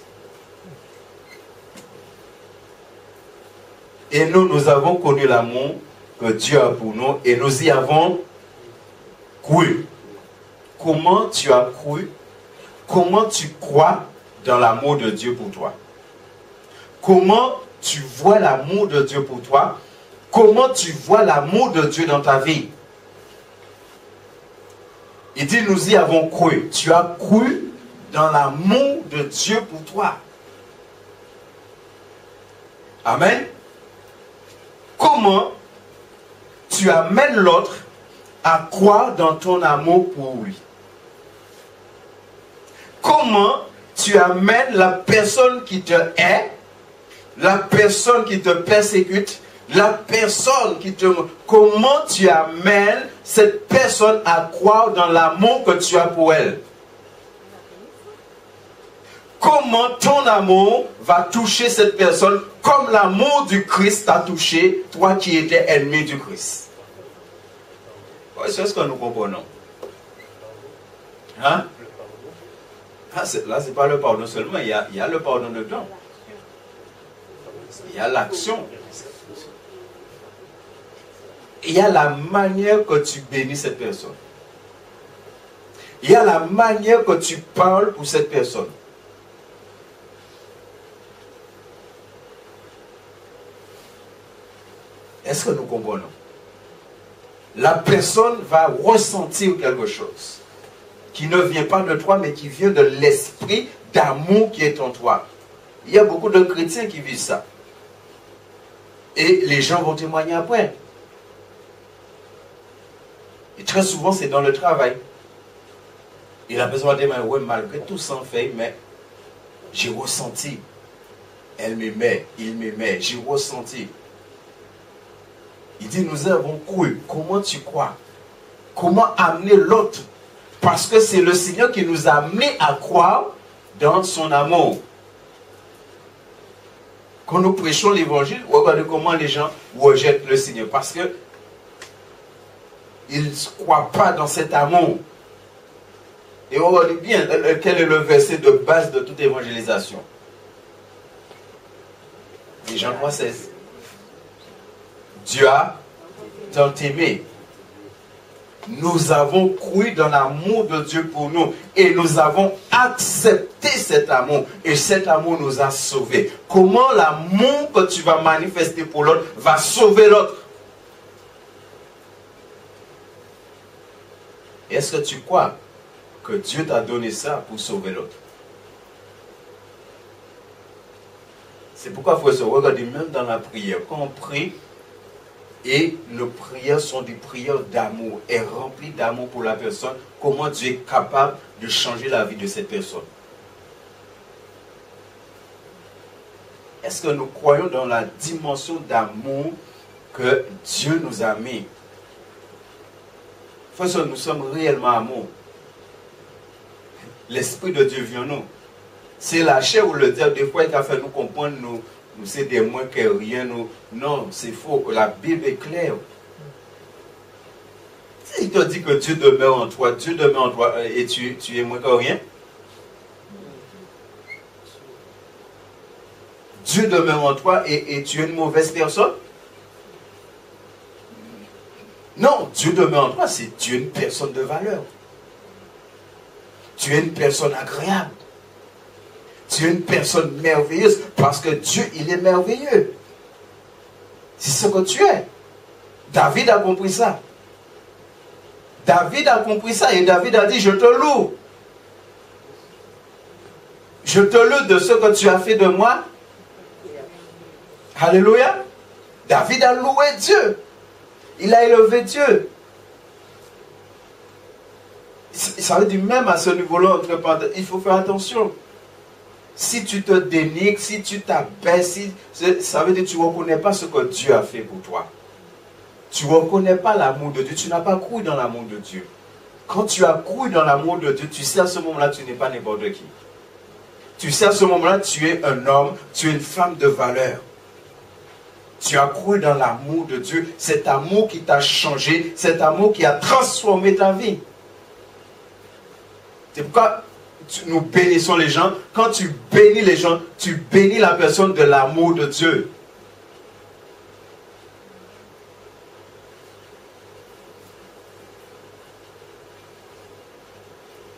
Speaker 1: Et nous avons connu l'amour que Dieu a pour nous et nous y avons cru. Comment tu as cru? Comment tu crois dans l'amour de Dieu pour toi? Comment tu vois l'amour de Dieu pour toi? Comment tu vois l'amour de Dieu dans ta vie? Il dit, nous y avons cru. Tu as cru dans l'amour de Dieu pour toi. Amen. Comment tu amènes l'autre à croire dans ton amour pour lui? Comment tu amènes la personne qui te hait, la personne qui te persécute, la personne qui te... Comment tu amènes cette personne à croire dans l'amour que tu as pour elle? Comment ton amour va toucher cette personne comme l'amour du Christ t'a touché, toi qui étais ennemi du Christ? C'est ce que nous comprenons. Hein? Là, ce n'est pas le pardon seulement, il y a le pardon dedans. Il y a l'action. Il y a la manière que tu bénis cette personne. Il y a la manière que tu parles pour cette personne. Est-ce que nous comprenons? La personne va ressentir quelque chose qui ne vient pas de toi, mais qui vient de l'esprit d'amour qui est en toi. Il y a beaucoup de chrétiens qui vivent ça. Et les gens vont témoigner après. Et très souvent, c'est dans le travail. Et la personne va témoigner, ouais, malgré tout sans fait, mais j'ai ressenti. Elle m'aimait, il m'aimait, j'ai ressenti. Il dit, nous avons cru. Comment tu crois? Comment amener l'autre? Parce que c'est le Seigneur qui nous a amenés à croire dans son amour. Quand nous prêchons l'évangile, regardez comment les gens rejettent le Seigneur. Parce que ils ne croient pas dans cet amour. Et regardez bien quel est le verset de base de toute évangélisation. Jean 3,16. Dieu a tant aimé. Nous avons cru dans l'amour de Dieu pour nous et nous avons accepté cet amour et cet amour nous a sauvés. Comment l'amour que tu vas manifester pour l'autre va sauver l'autre? Est-ce que tu crois que Dieu t'a donné ça pour sauver l'autre? C'est pourquoi il faut se regarder même dans la prière. Quand on prie, et nos prières sont des prières d'amour et remplies d'amour pour la personne, comment Dieu est capable de changer la vie de cette personne? Est-ce que nous croyons dans la dimension d'amour que Dieu nous a mis? Parce que nous sommes réellement amour. L'Esprit de Dieu vient en nous. C'est la chair ou le diable, des fois, qui a fait nous comprendre, nous c'est des moins que rien. Non, c'est faux. La Bible est claire. S'il te dit que Dieu demeure en toi, Dieu demeure en toi et tu es moins que rien. Dieu demeure en toi et tu es une mauvaise personne. Non, Dieu demeure en toi, c'est tu es une personne de valeur. Tu es une personne agréable. Tu es une personne merveilleuse parce que Dieu, il est merveilleux. C'est ce que tu es. David a compris ça. David a compris ça et David a dit, je te loue. Je te loue de ce que tu as fait de moi. Alléluia. David a loué Dieu. Il a élevé Dieu. Ça veut dire même à ce niveau-là, entre parenthèses, il faut faire attention. Si tu te dénigres, si tu t'abaisses, ça veut dire que tu ne reconnais pas ce que Dieu a fait pour toi. Tu ne reconnais pas l'amour de Dieu. Tu n'as pas cru dans l'amour de Dieu. Quand tu as cru dans l'amour de Dieu, tu sais à ce moment-là, tu n'es pas n'importe qui. Tu sais à ce moment-là, tu es un homme, tu es une femme de valeur. Tu as cru dans l'amour de Dieu, cet amour qui t'a changé, cet amour qui a transformé ta vie. C'est pourquoi nous bénissons les gens. Quand tu bénis les gens, tu bénis la personne de l'amour de Dieu.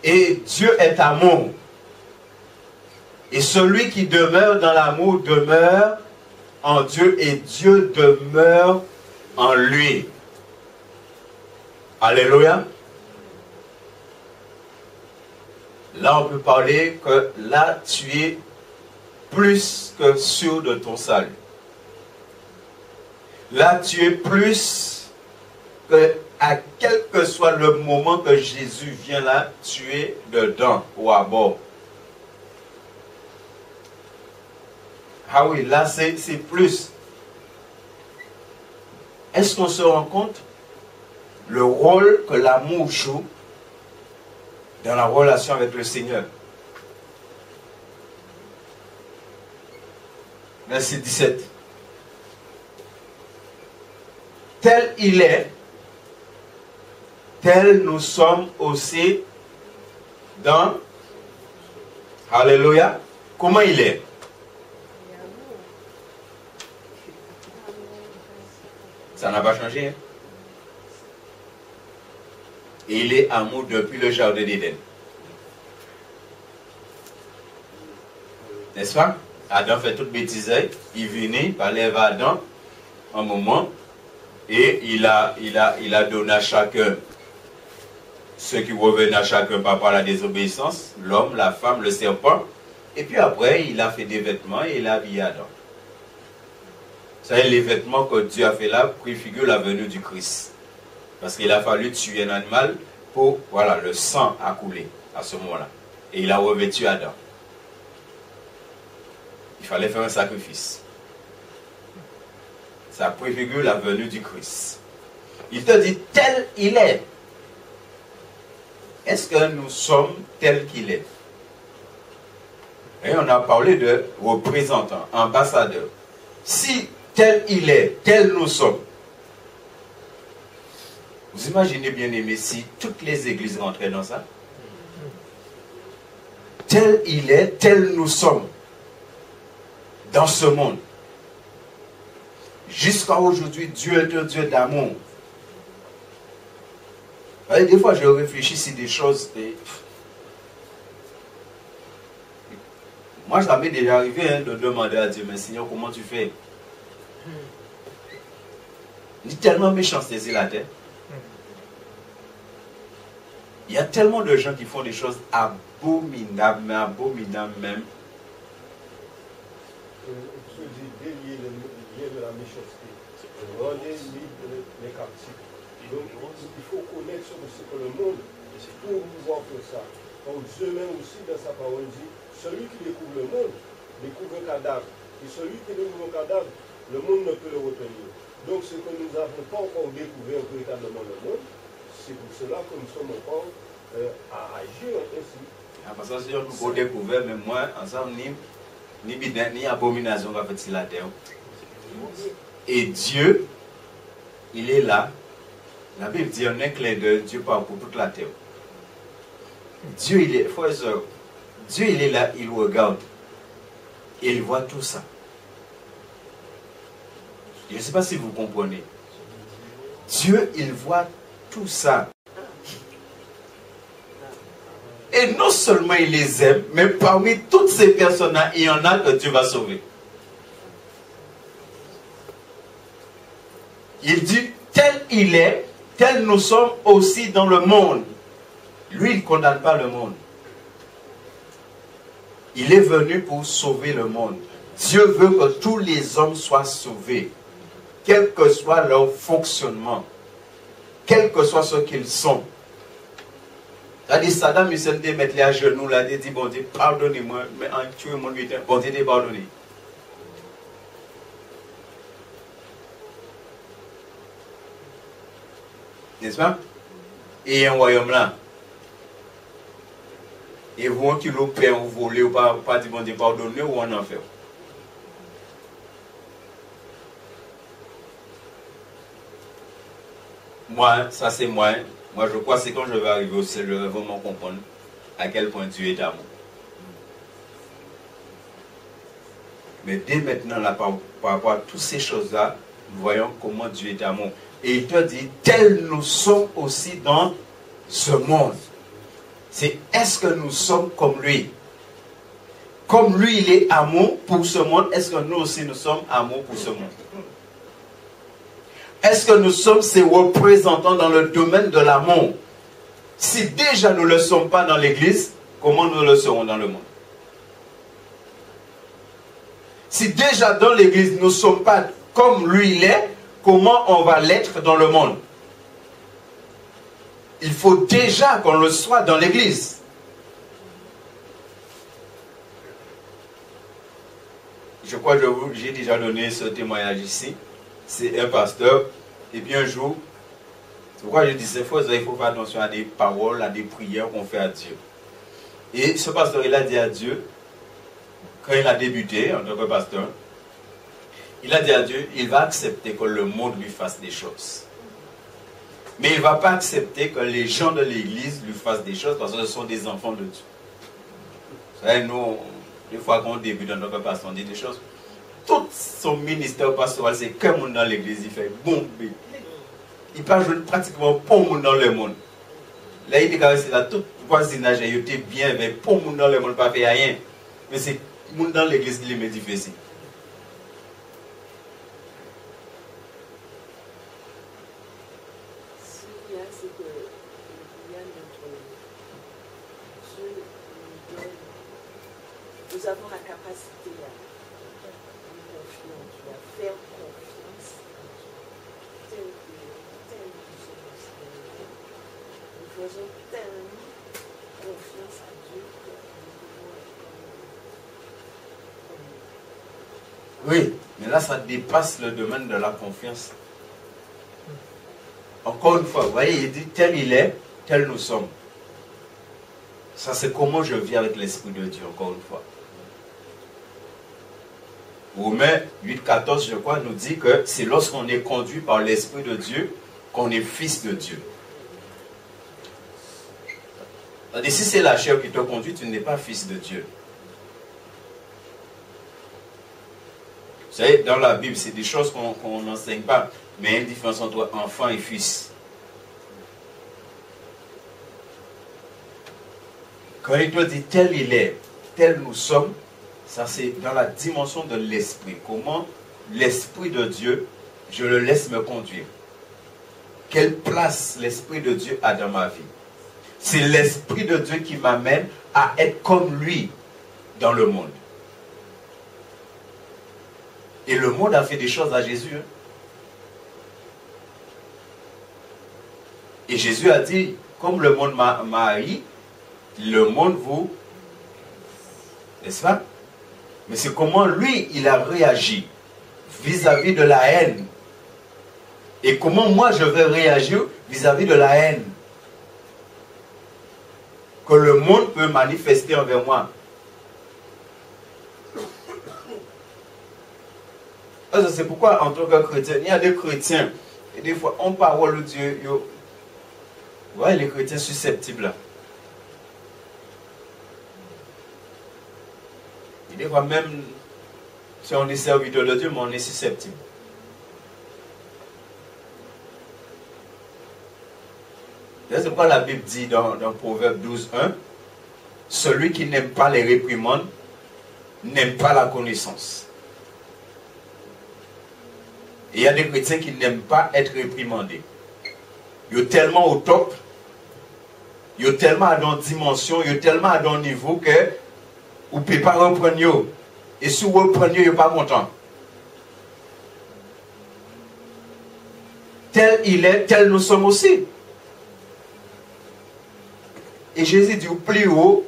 Speaker 1: Et Dieu est amour. Et celui qui demeure dans l'amour demeure en Dieu et Dieu demeure en lui. Alléluia. Là, on peut parler que là, tu es plus que sûr de ton salut. Là, tu es plus que, à quel que soit le moment que Jésus vient là, tu es dedans ou à bord. Ah oui, là, c'est plus. Est-ce qu'on se rend compte le rôle que l'amour joue dans la relation avec le Seigneur? Verset 17. Tel il est, tel nous sommes aussi dans... Alléluia. Comment il est? Ça n'a pas changé. Hein? Et il est amour depuis le jardin d'Éden. N'est-ce pas? Adam fait toute bêtise. Il venait, il parlait à Adam un moment. Et il a donné à chacun ce qui revenait à chacun par rapport à la désobéissance. L'homme, la femme, le serpent. Et puis après, il a fait des vêtements et il a habillé Adam. Vous savez, les vêtements que Dieu a fait là préfigurent la venue du Christ. Parce qu'il a fallu tuer un animal pour, voilà, le sang a coulé à ce moment-là. Et il a revêtu Adam. Il fallait faire un sacrifice. Ça préfigure la venue du Christ. Il te dit tel il est. Est-ce que nous sommes tels qu'il est? Et on a parlé de représentants, ambassadeurs. Si tel il est, tel nous sommes. Vous imaginez bien aimé si toutes les églises rentraient dans ça? Tel il est, tel nous sommes. Dans ce monde. Jusqu'à aujourd'hui, Dieu est un Dieu d'amour. Des fois, je réfléchis sur des choses et... Moi, ça m'est déjà arrivé de demander à Dieu, mais Seigneur, comment tu fais? Il est tellement méchant saisir la terre. Il y a tellement de gens qui font des choses abominables, mais abominables même.
Speaker 4: Je dis délier de la méchanceté. Rendez libre les captifs. Donc, il faut connaître ce que le monde, pour pouvoir faire ça. Donc, Dieu même aussi, dans sa parole, dit, celui qui découvre le monde, découvre un cadavre. Et celui qui découvre un cadavre, le monde ne peut le retenir. Donc, ce que nous n'avons pas encore découvert véritablement le monde, c'est pour cela que nous sommes encore à agir ainsi.
Speaker 1: Parce que si on nous découvert, mais moi, ensemble, ni abomination va faire sur la terre. Et Dieu, il est là. La Bible dit en un clin d'œil, Dieu parcourt toute la terre. Dieu, il est, frères et sœurs, Dieu, il est là, il regarde. Et il voit tout ça. Je ne sais pas si vous comprenez. Dieu, il voit tout ça. Et non seulement il les aime, mais parmi toutes ces personnes-là, il y en a que Dieu va sauver. Il dit, tel il est, tel nous sommes aussi dans le monde. Lui, il ne condamne pas le monde. Il est venu pour sauver le monde. Dieu veut que tous les hommes soient sauvés, quel que soit leur fonctionnement, quel que soit ce qu'ils sont. C'est-à-dire, Saddam Hussein dit mettre les à genoux, là, dit, bon Dieu, pardonnez-moi, mais en tuant mon butin, bon Dieu, pardonnez. N'est-ce pas? Et un royaume là. Et vous, qui l'ont payé, vous volez, ou pas dit bon Dieu, pardonnez, ou en enfer. Moi, ça c'est moi. Moi, je crois que c'est quand je vais arriver au ciel, je vais vraiment comprendre à quel point Dieu est amour. Mais dès maintenant, là, par rapport à toutes ces choses-là, nous voyons comment Dieu est amour. Et il te dit, tels nous sommes aussi dans ce monde. C'est est-ce que nous sommes comme lui? Comme lui, il est amour pour ce monde, est-ce que nous aussi nous sommes amour pour ce monde? Est-ce que nous sommes ses représentants dans le domaine de l'amour? Si déjà nous ne le sommes pas dans l'église, comment nous le serons dans le monde? Si déjà dans l'église nous ne sommes pas comme lui il est, comment on va l'être dans le monde? Il faut déjà qu'on le soit dans l'église. Je crois que j'ai déjà donné ce témoignage ici. C'est un pasteur. Et puis un jour, c'est pourquoi je dis ces fois, il faut faire attention à des paroles, à des prières qu'on fait à Dieu. Et ce pasteur, il a dit à Dieu, quand il a débuté en tant que pasteur, il a dit à Dieu, il va accepter que le monde lui fasse des choses. Mais il ne va pas accepter que les gens de l'église lui fassent des choses parce que ce sont des enfants de Dieu. Vous savez, nous, des fois qu'on débute en tant que pasteur, on dit des choses. Tout son ministère pastoral, c'est qu'un monde dans l'église, il fait bomber. Il parle pratiquement pas au monde dans le monde. Là, il dit que là, tout voisinage, il était bien, mais pas au monde dans le monde, pas fait rien. Mais c'est le monde dans l'église qui est difficile.
Speaker 3: Nous avons la capacité à confiance, à faire confiance à Dieu. Tel que nous sommes, nous faisons tellement confiance à Dieu que nous pouvons être comme
Speaker 1: Oui, mais là, ça dépasse le domaine de la confiance. Encore une fois, vous voyez, il dit tel il est, tel nous sommes. Ça, c'est comment je vis avec l'Esprit de Dieu, encore une fois. Romains 8,14, je crois, nous dit que c'est lorsqu'on est conduit par l'Esprit de Dieu qu'on est fils de Dieu. Et si c'est la chair qui te conduit, tu n'es pas fils de Dieu. Vous savez, dans la Bible, c'est des choses qu'on n'enseigne pas, mais il y a une différence entre enfant et fils. Quand il te dit tel il est, tel nous sommes, ça c'est dans la dimension de l'esprit. Comment l'esprit de Dieu, je le laisse me conduire. Quelle place l'esprit de Dieu a dans ma vie? C'est l'esprit de Dieu qui m'amène à être comme lui dans le monde. Et le monde a fait des choses à Jésus. Hein. Et Jésus a dit, comme le monde m'a haï, le monde vous... N'est-ce pas? Mais c'est comment lui, il a réagi vis-à-vis de la haine. Et comment moi, je vais réagir vis-à-vis de la haine que le monde peut manifester envers moi. C'est pourquoi, en tant que chrétien, il y a des chrétiens, et des fois, on parle de Dieu. Vous voyez, les chrétiens susceptibles là. Et des fois, même si on est serviteur de Dieu, mais on est susceptible. C'est pourquoi la Bible dit dans Proverbe 12:1, celui qui n'aime pas les réprimandes n'aime pas la connaissance. Et il y a des chrétiens qui n'aiment pas être réprimandés. Ils sont tellement au top, ils sont tellement à dans dimension, ils sont tellement à dans niveau que vous ne pouvez pas reprendre. Et si vous reprenez, vous n'êtes pas content. Tel il est, tel nous sommes aussi. Et Jésus dit au plus haut,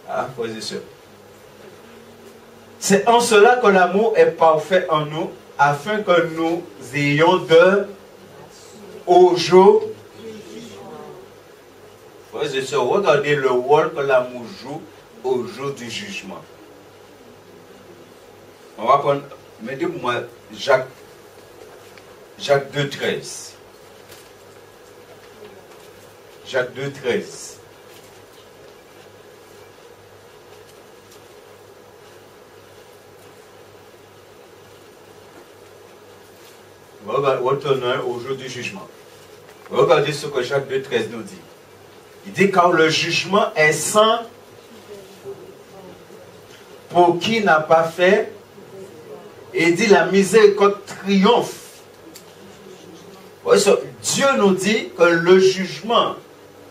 Speaker 1: frères et sœurs, c'est en cela que l'amour est parfait en nous, afin que nous ayons de au jour. Frères et sœurs, regardez le rôle que l'amour joue au jour du jugement. On va prendre, mettez-moi Jacques 2:13. Jacques 2:13. Retournons au jour du jugement. Regardez ce que Jacques 2:13 nous dit. Il dit car le jugement est sans pour qui n'a pas fait. Et il dit la miséricorde triomphe. Dieu nous dit que le jugement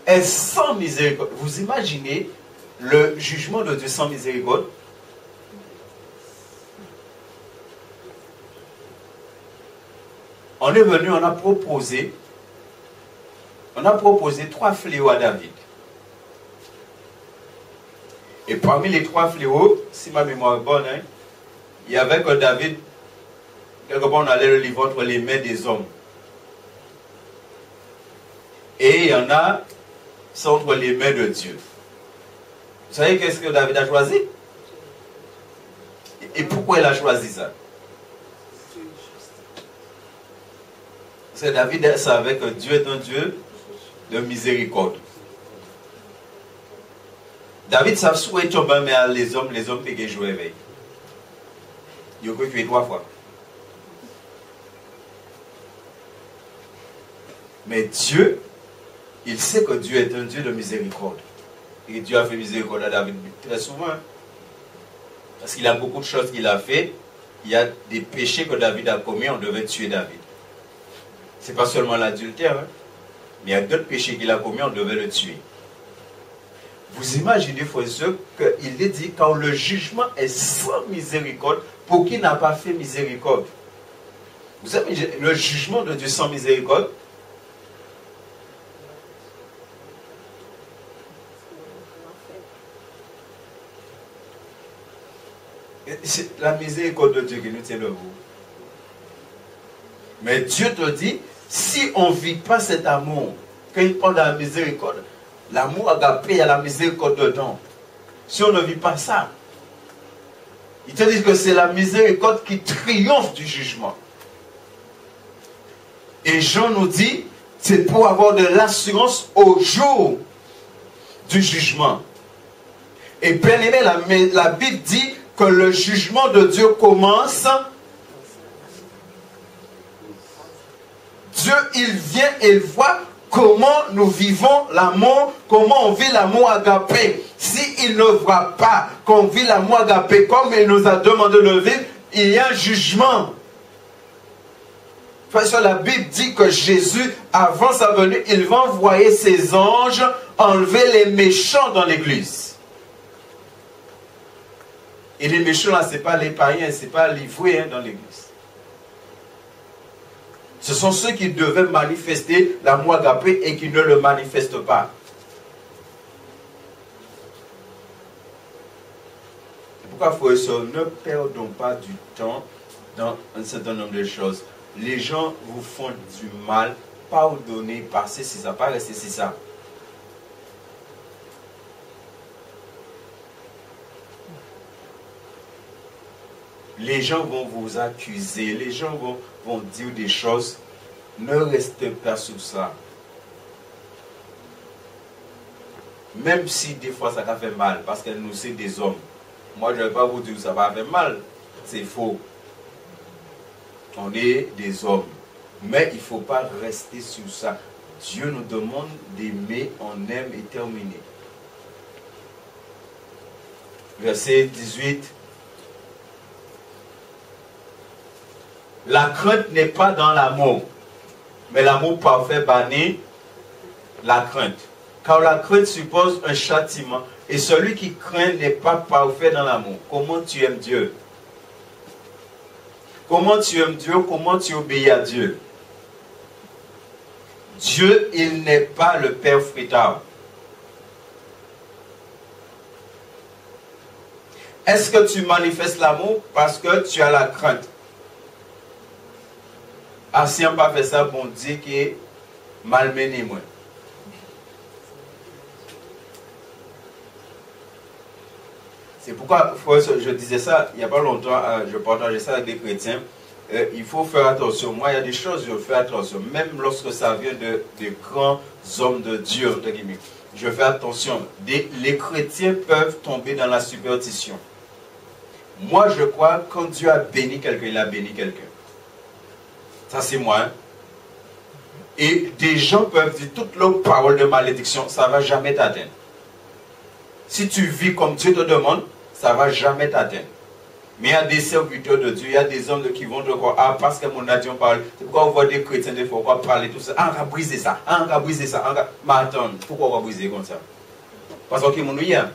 Speaker 1: est sans miséricorde. Vous imaginez le jugement de Dieu sans miséricorde? On est venu, on a proposé 3 fléaux à David. Et parmi les 3 fléaux, si ma mémoire est bonne, hein, il y avait que David, quelque part on allait le livrer entre les mains des hommes. Et il y en a, c'est entre les mains de Dieu. Vous savez qu'est-ce que David a choisi? Et pourquoi il a choisi ça? Parce que David savait que Dieu est un Dieu de miséricorde. David savait souhaiter tomber mais les hommes peuvent jouer avec. Il a tué 3 fois. Mais Dieu, il sait que Dieu est un Dieu de miséricorde. Et Dieu a fait miséricorde à David très souvent. Parce qu'il a beaucoup de choses qu'il a fait. Il y a des péchés que David a commis, on devait tuer David. Ce n'est pas seulement l'adultère, hein, mais il y a d'autres péchés qu'il a commis, on devait le tuer. Vous imaginez, frères et sœurs, qu'il est dit quand le jugement est sans miséricorde, pour qui n'a pas fait miséricorde. Vous savez, le jugement de Dieu sans miséricorde, c'est la miséricorde de Dieu qui nous tient debout. Mais Dieu te dit, si on ne vit pas cet amour, quand il parle de la miséricorde, l'amour agapé, il y a la miséricorde dedans. Si on ne vit pas ça, il te dit que c'est la miséricorde qui triomphe du jugement. Et Jean nous dit, c'est pour avoir de l'assurance au jour du jugement. Et bien aimé, la Bible dit que le jugement de Dieu commence. Dieu, il vient et il voit comment nous vivons l'amour, comment on vit l'amour agapé. S'il ne voit pas qu'on vit l'amour agapé comme il nous a demandé de le vivre, il y a un jugement. Parce que la Bible dit que Jésus, avant sa venue, il va envoyer ses anges enlever les méchants dans l'église. Et les méchants là, ce n'est pas les païens, ce n'est pas les voués dans l'église. Ce sont ceux qui devaient manifester l'amour agapé et qui ne le manifestent pas. C'est pourquoi, frères et sœurs, ne perdons pas du temps dans un certain nombre de choses. Les gens vous font du mal, pardonnez, passez, c'est ça, pas rester, c'est ça. Les gens vont vous accuser, les gens vont dire des choses. Ne restez pas sur ça. Même si des fois ça va faire mal, parce que nous sommes des hommes. Moi je ne vais pas vous dire que ça va faire mal. C'est faux. On est des hommes. Mais il ne faut pas rester sur ça. Dieu nous demande d'aimer, on aime et terminer. Verset 18. La crainte n'est pas dans l'amour, mais l'amour parfait bannit la crainte. Car la crainte suppose un châtiment, et celui qui craint n'est pas parfait dans l'amour. Comment tu aimes Dieu? Comment tu aimes Dieu? Comment tu obéis à Dieu? Dieu, il n'est pas le Père fêtard. Est-ce que tu manifestes l'amour parce que tu as la crainte? Ah, si on n'a pas fait ça, bon Dieu qui est malmené, moi. C'est pourquoi, je disais ça il n'y a pas longtemps, je partageais ça avec des chrétiens. Il faut faire attention. Moi, il y a des choses, je fais attention. Même lorsque ça vient de grands hommes de Dieu, entre guillemets. Je fais attention. Les chrétiens peuvent tomber dans la superstition. Moi, je crois que quand Dieu a béni quelqu'un, il a béni quelqu'un. Ça, c'est moi. Hein? Et des gens peuvent dire toutes leurs paroles de malédiction, ça ne va jamais t'atteindre. Si tu vis comme Dieu te demande, ça ne va jamais t'atteindre. Mais il y a des serviteurs de Dieu, il y a des hommes qui vont te croire, ah, parce que mon Dieu parle, c'est pourquoi on voit des chrétiens des fois, on va parler tout ça, ah, on va briser ça, ah, on va briser ça, mais attends, pourquoi on va briser comme ça? Parce que mon y a.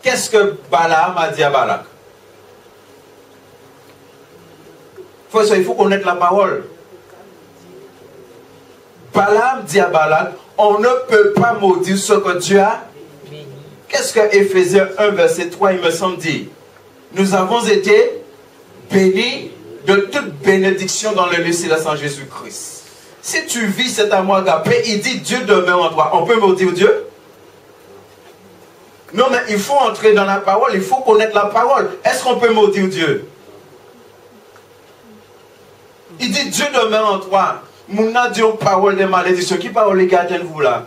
Speaker 1: Qu'est-ce que Balaam a dit à Balak? Il faut connaître la parole. Balaam dit à Balak, on ne peut pas maudire ce que Dieu a. Qu'est-ce que Éphésiens 1, verset 3, il me semble dit? Nous avons été bénis de toute bénédiction dans le lieu céleste en Jésus-Christ. Si tu vis cet amour agapé, il dit Dieu demeure en toi. On peut maudire Dieu? Non, mais il faut entrer dans la parole, il faut connaître la parole. Est-ce qu'on peut maudire Dieu? Il dit Dieu demeure en toi. Mouna dit une parole de malédiction. Qui parole les gars vous là?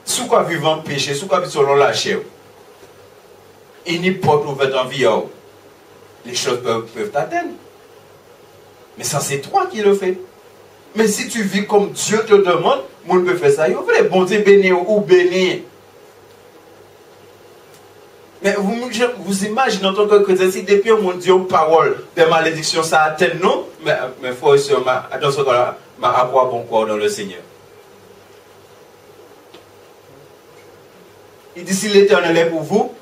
Speaker 1: Sous quoi vivre en péché, sous quoi vivre selon la chair. Il n'y a pas ouverte en vie. Les choses peuvent t'atteindre. Mais ça, c'est toi qui le fais. Mais si tu vis comme Dieu te demande, on peut faire ça. Il faut bon Dieu bénir ou bénir. Mais vous imaginez en tant que chrétien, si depuis on dit une parole de malédiction, ça atteint nous, mais il faut aussi, attention, avoir bon corps dans le Seigneur. Il dit si l'Éternel est pour vous,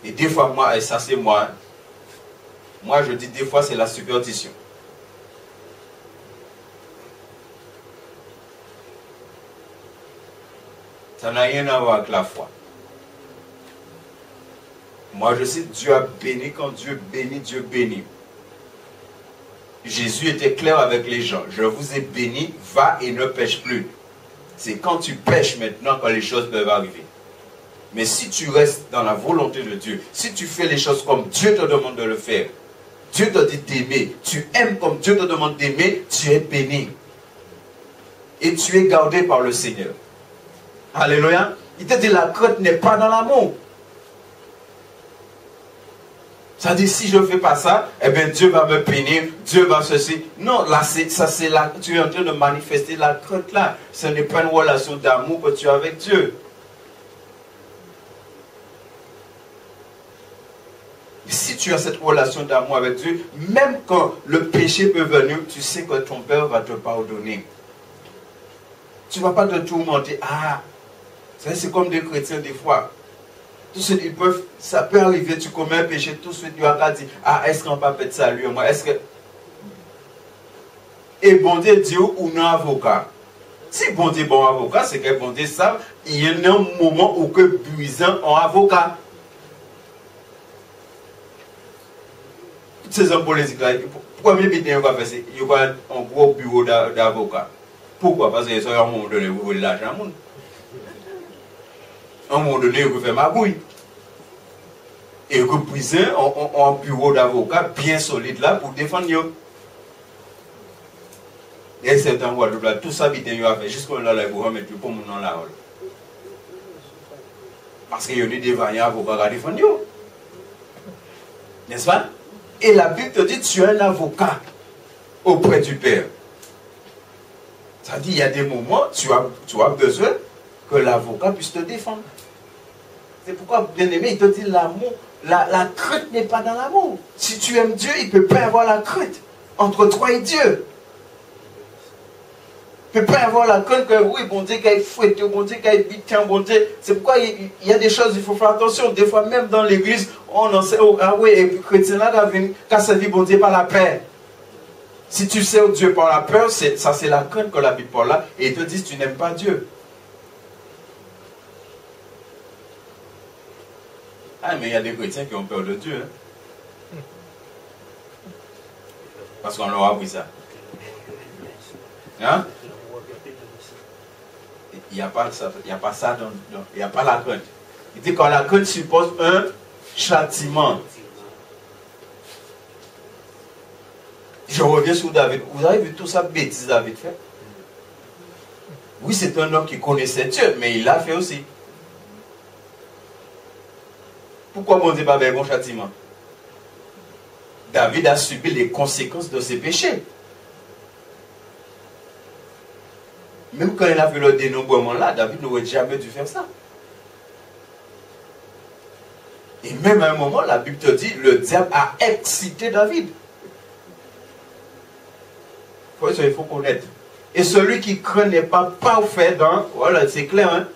Speaker 1: et des fois, moi, et ça c'est moi, moi je dis des fois c'est la superstition. Ça n'a rien à voir avec la foi. Moi je sais que Dieu a béni, quand Dieu bénit, Dieu bénit. Jésus était clair avec les gens. Je vous ai béni, va et ne pêche plus. C'est quand tu pêches maintenant que les choses peuvent arriver. Mais si tu restes dans la volonté de Dieu, si tu fais les choses comme Dieu te demande de le faire, Dieu te dit d'aimer, tu aimes comme Dieu te demande d'aimer, tu es béni. Et tu es gardé par le Seigneur. Alléluia. Il te dit la crainte n'est pas dans l'amour. Ça dit si je ne fais pas ça, eh bien Dieu va me punir, Dieu va ceci. Non, là tu es en train de manifester la crainte là. Ce n'est pas une relation d'amour que tu as avec Dieu. Si tu as cette relation d'amour avec Dieu, même quand le péché peut venir, tu sais que ton Père va te pardonner. Tu ne vas pas te tourmenter. Ah, c'est comme des chrétiens des fois. Tout de suite, ça peut arriver, tu commets un péché, tout de suite, tu vas dire, ah, est-ce qu'on va peut-être saluer moi? Est-ce que... Et bon Dieu dit ou non avocat? Si bon Dieu est bon avocat, c'est que bon Dieu savent, il y a un moment où que buisant en avocat. Ces hommes politiques là, pourquoi même il va faire ça? Il y a un gros bureau d'avocat. Pourquoi? Parce qu'à un moment donné, vous voulez l'argent. À un moment donné, vous faites magouille. Et vous puisez un bureau d'avocat bien solide là pour défendre vous. Et c'est un Guadeloupe là, tout ça, il a fait jusqu'à là, il va mettre pour mon nom là. Parce qu'il y a des vaillants avocats à défendre vous. N'est-ce pas? Et la Bible te dit, tu es un avocat auprès du Père. Ça dit, il y a des moments, tu as besoin que l'avocat puisse te défendre. C'est pourquoi, bien aimé, il te dit, l'amour, la crainte n'est pas dans l'amour. Si tu aimes Dieu, il ne peut pas y avoir la crainte entre toi et Dieu. Il ne peut pas y avoir la crainte que, oui, bon Dieu, qu'il ait fouetté, bon Dieu, qu'il ait bité, bon Dieu. C'est pourquoi il y a des choses, il faut faire attention. Des fois, même dans l'église, on en sait, oh, ah oui, et puis chrétien là, qui a servi bon Dieu par la paix. Si tu sais Dieu par la peur, ça c'est la crainte que la Bible parle là, et ils te disent tu n'aimes pas Dieu. Ah, mais il y a des chrétiens qui ont peur de Dieu. Hein? Parce qu'on leur a appris ça. Hein? Il n'y a pas ça, il n'y a pas ça il n'y a pas la crainte. Il dit quand la crainte suppose un châtiment. Je reviens sur David. Vous avez vu tout ça bêtise David fait? Oui, c'est un homme qui connaissait Dieu, mais il l'a fait aussi. Pourquoi bon Dieu pas un bon châtiment? David a subi les conséquences de ses péchés. Même quand il a fait le dénombrement là, David n'aurait jamais dû faire ça. Et même à un moment, la Bible te dit, le diable a excité David. Il faut connaître. Et celui qui craint n'est pas parfait dans... Voilà, c'est clair, hein?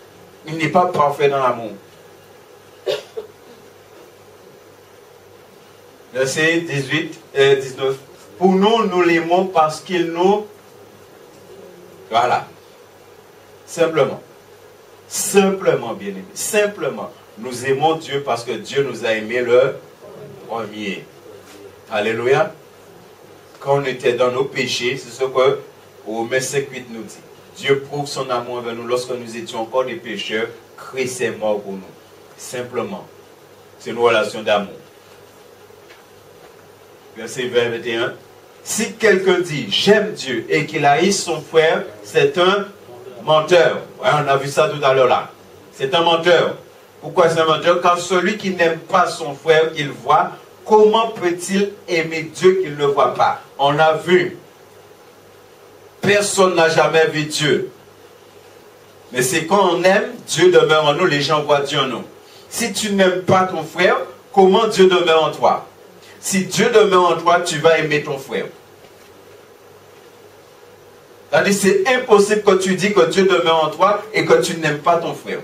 Speaker 1: Il n'est pas parfait dans l'amour. Verset 18 et 19. Pour nous, nous l'aimons parce qu'il nous... Voilà. Simplement. Simplement, bien aimé. Simplement. Nous aimons Dieu parce que Dieu nous a aimé le premier. Alléluia. Quand on était dans nos péchés, c'est ce que Romains 5:8 nous dit. Dieu prouve son amour envers nous lorsque nous étions encore des pécheurs. Christ est mort pour nous. Simplement. C'est une relation d'amour. Verset 20-21. Si quelqu'un dit j'aime Dieu et qu'il haïsse son frère, c'est un menteur. Ouais, on a vu ça tout à l'heure là. C'est un menteur. Pourquoi c'est un menteur? Car celui qui n'aime pas son frère qu'il voit, comment peut-il aimer Dieu qu'il ne voit pas? On a vu. Personne n'a jamais vu Dieu. Mais c'est quand on aime, Dieu demeure en nous, les gens voient Dieu en nous. Si tu n'aimes pas ton frère, comment Dieu demeure en toi? Si Dieu demeure en toi, tu vas aimer ton frère. C'est impossible que tu dis que Dieu demeure en toi et que tu n'aimes pas ton frère.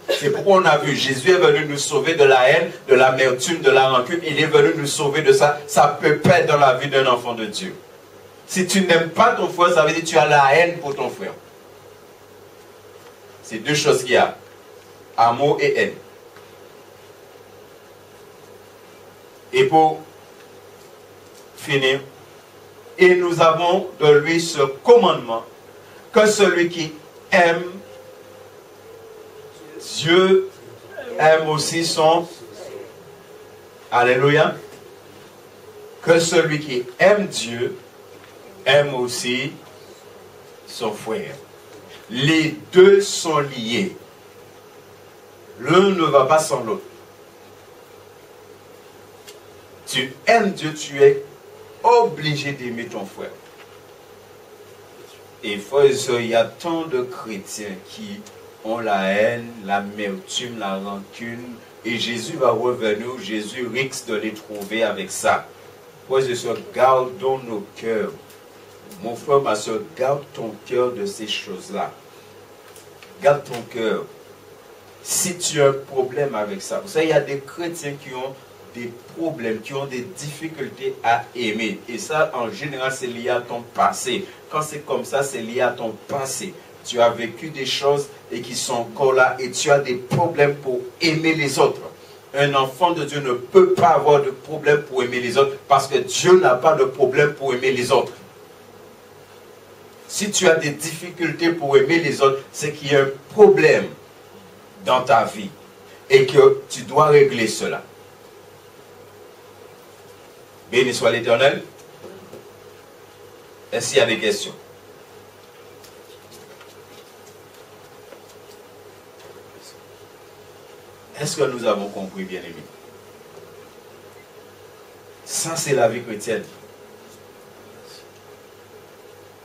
Speaker 1: C'est pourquoi on a vu, Jésus est venu nous sauver de la haine, de l'amertume, de la rancune. Il est venu nous sauver de ça. Ça peut pas être dans la vie d'un enfant de Dieu. Si tu n'aimes pas ton frère, ça veut dire que tu as la haine pour ton frère. C'est deux choses qu'il y a. Amour et haine. Et pour finir, et nous avons de lui ce commandement, que celui qui aime Dieu aime aussi son... Alléluia. Que celui qui aime Dieu aime aussi son frère. Les deux sont liés. L'un ne va pas sans l'autre. Tu aimes Dieu, tu es obligé d'aimer ton frère. Et frères et sœurs, il y a tant de chrétiens qui ont la haine, l'amertume, la rancune. Et Jésus va revenir, Jésus risque de les trouver avec ça. Frères et sœurs, gardons nos cœurs. Mon frère, ma soeur, garde ton cœur de ces choses-là. Garde ton cœur. Si tu as un problème avec ça, vous savez, il y a des chrétiens qui ont des problèmes, qui ont des difficultés à aimer. Et ça, en général, c'est lié à ton passé. Quand c'est comme ça, c'est lié à ton passé. Tu as vécu des choses et qui sont encore là et tu as des problèmes pour aimer les autres. Un enfant de Dieu ne peut pas avoir de problème pour aimer les autres parce que Dieu n'a pas de problème pour aimer les autres. Si tu as des difficultés pour aimer les autres, c'est qu'il y a un problème dans ta vie et que tu dois régler cela. Béni soit l'Éternel. Est-ce qu'il y a des questions? Est-ce que nous avons compris, bien aimé? Ça, c'est la vie chrétienne.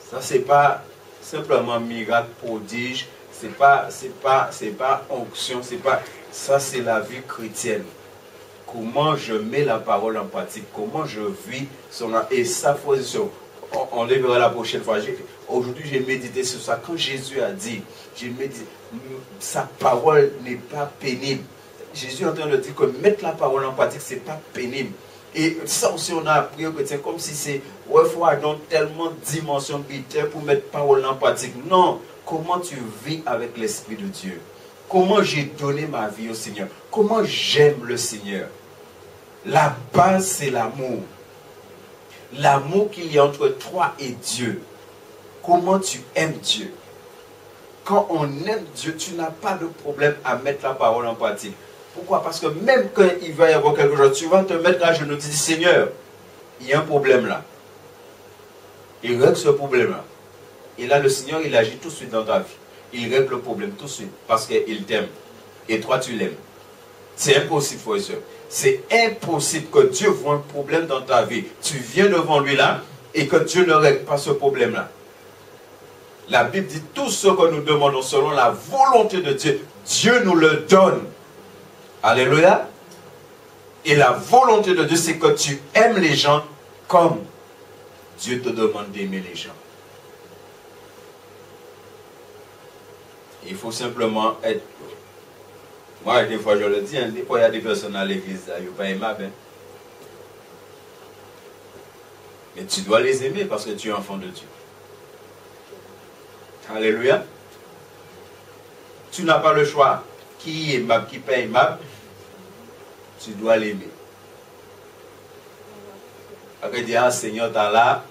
Speaker 1: Ça, c'est pas simplement miracle, prodige. C'est pas onction. C'est pas. Ça, c'est la vie chrétienne. Comment je mets la parole en pratique, comment je vis son... Et ça, on le verra la prochaine fois. Aujourd'hui, j'ai médité sur ça. Quand Jésus a dit, sa parole n'est pas pénible. Jésus est en train de dire que mettre la parole en pratique, ce n'est pas pénible. Et ça aussi, on a appris que c'est comme si c'est... Ouais, il faut avoir tellement de dimensions pour mettre la parole en pratique. Non, comment tu vis avec l'Esprit de Dieu? Comment j'ai donné ma vie au Seigneur? Comment j'aime le Seigneur? La base, c'est l'amour. L'amour qu'il y a entre toi et Dieu. Comment tu aimes Dieu? Quand on aime Dieu, tu n'as pas de problème à mettre la parole en pratique. Pourquoi? Parce que même quand il va y avoir quelque chose, tu vas te mettre à genoux, tu dis, Seigneur, il y a un problème là. Il règle ce problème-là. Et là, le Seigneur, il agit tout de suite dans ta vie. Il règle le problème tout de suite parce qu'il t'aime. Et toi, tu l'aimes. C'est impossible, frère et soeur. C'est impossible que Dieu voit un problème dans ta vie. Tu viens devant lui là et que Dieu ne règle pas ce problème-là. La Bible dit tout ce que nous demandons selon la volonté de Dieu, Dieu nous le donne. Alléluia. Et la volonté de Dieu, c'est que tu aimes les gens comme Dieu te demande d'aimer les gens. Il faut simplement être... Moi, des fois, je le dis, des fois, il y a des personnes à l'église, ils ne sont pas aimables. Hein. Mais tu dois les aimer parce que tu es enfant de Dieu. Alléluia. Tu n'as pas le choix. Qui est aimable, qui n'est pas aimable, tu dois l'aimer. Après, dire, ah, Seigneur, t'as là.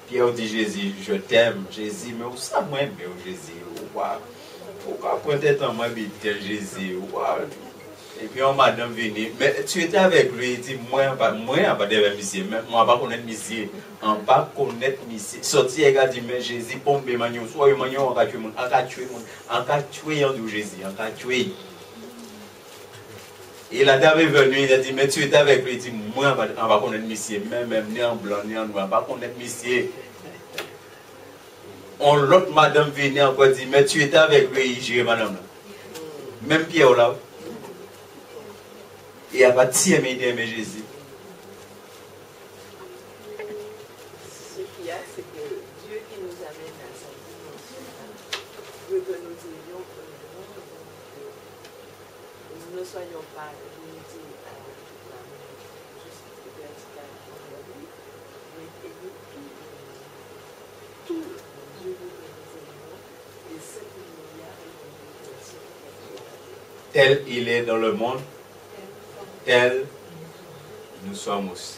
Speaker 1: Pierre dit Jésus, je t'aime. Jésus, mais où ça, moi, mais Jésus, pourquoi peut-être en moi, mais Jésus, Et puis on m'a venu, mais tu étais avec lui, il dit, moi, pas de monsieur, moi, pas connaître monsieur, on pas connaître monsieur. Sorti, il a dit, mais Jésus, pompe, magnon, soit magnon, on va tuer, on va tuer, Jésus, on va tuer. Et la dame est venue, il a dit, mais tu étais avec lui, il dit, moi, on va connaître monsieur, même ni en blanc, ni en noir, on va connaître monsieur. L'autre madame venait encore dit, mais tu étais avec lui, j'irai madame. Même Pierre là. Et elle va dire, mais Jésus.
Speaker 3: Ce qu'il y a, c'est que Dieu qui nous amène à sa dimension veut que nous ayons premièrement, nous ne soyons pas limités à l'amour juste vertical en la vie, mais aimer tout. Dieu veut que nous aimions et ce qu'il y a est dans
Speaker 1: Tel il est dans le monde, tel nous sommes aussi.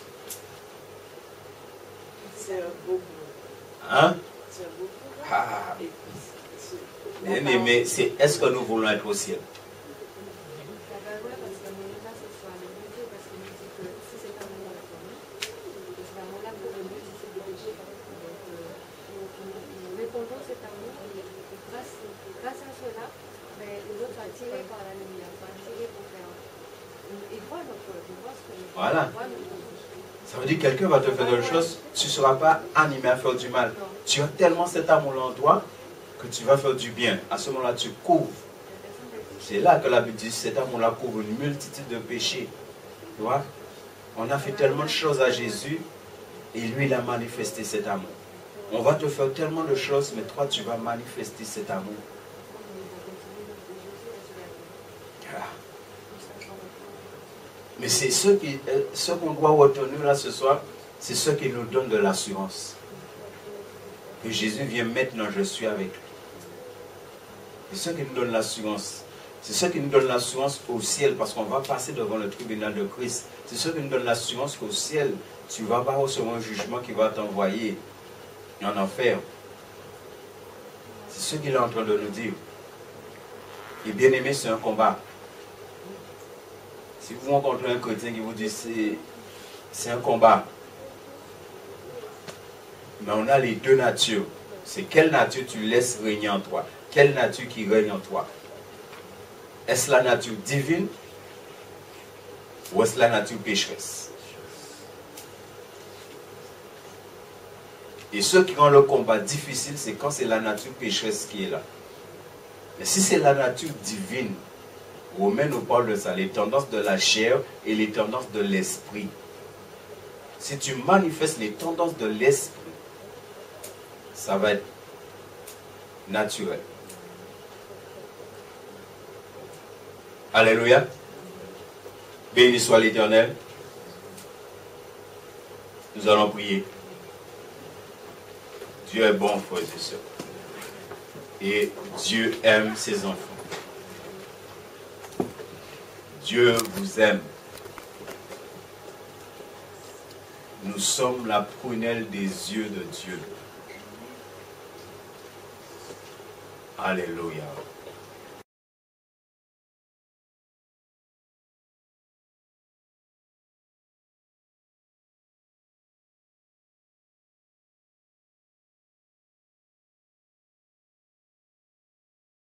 Speaker 3: C'est un beau mot.
Speaker 1: Hein?
Speaker 3: C'est un beau mot.
Speaker 1: Ah. Bien aimé, c'est est-ce que nous voulons être au ciel? Voilà. Ça veut dire que quelqu'un va te faire quelque chose, tu ne seras pas animé à faire du mal. Tu as tellement cet amour en toi que tu vas faire du bien. À ce moment-là, tu couvres. C'est là que la Bible dit cet amour-là couvre une multitude de péchés. Tu vois? On a fait tellement de choses à Jésus et lui, il a manifesté cet amour. On va te faire tellement de choses, mais toi, tu vas manifester cet amour. Voilà. Mais c'est ce qu'on doit retenir là ce soir, c'est ce qui nous donne de l'assurance. Que Jésus vient maintenant, je suis avec lui. C'est ce qui nous donne l'assurance. C'est ce qui nous donne l'assurance au ciel, parce qu'on va passer devant le tribunal de Christ. C'est ce qui nous donne l'assurance qu'au ciel, tu ne vas pas recevoir un jugement qui va t'envoyer en enfer. C'est ce qu'il est en train de nous dire. Et bien aimé, c'est un combat. Si vous rencontrez un chrétien qui vous dit c'est un combat, mais on a les deux natures. C'est quelle nature tu laisses régner en toi? Quelle nature qui règne en toi? Est-ce la nature divine ou est-ce la nature pécheresse? Et ce qui rend le combat difficile, c'est quand c'est la nature pécheresse qui est là. Mais si c'est la nature divine, Romains nous parle de ça, les tendances de la chair et les tendances de l'esprit. Si tu manifestes les tendances de l'esprit, ça va être naturel. Alléluia. Béni soit l'Éternel. Nous allons prier. Dieu est bon, frères et sœurs. Et Dieu aime ses enfants. Dieu vous aime. Nous sommes la prunelle des yeux de Dieu. Alléluia.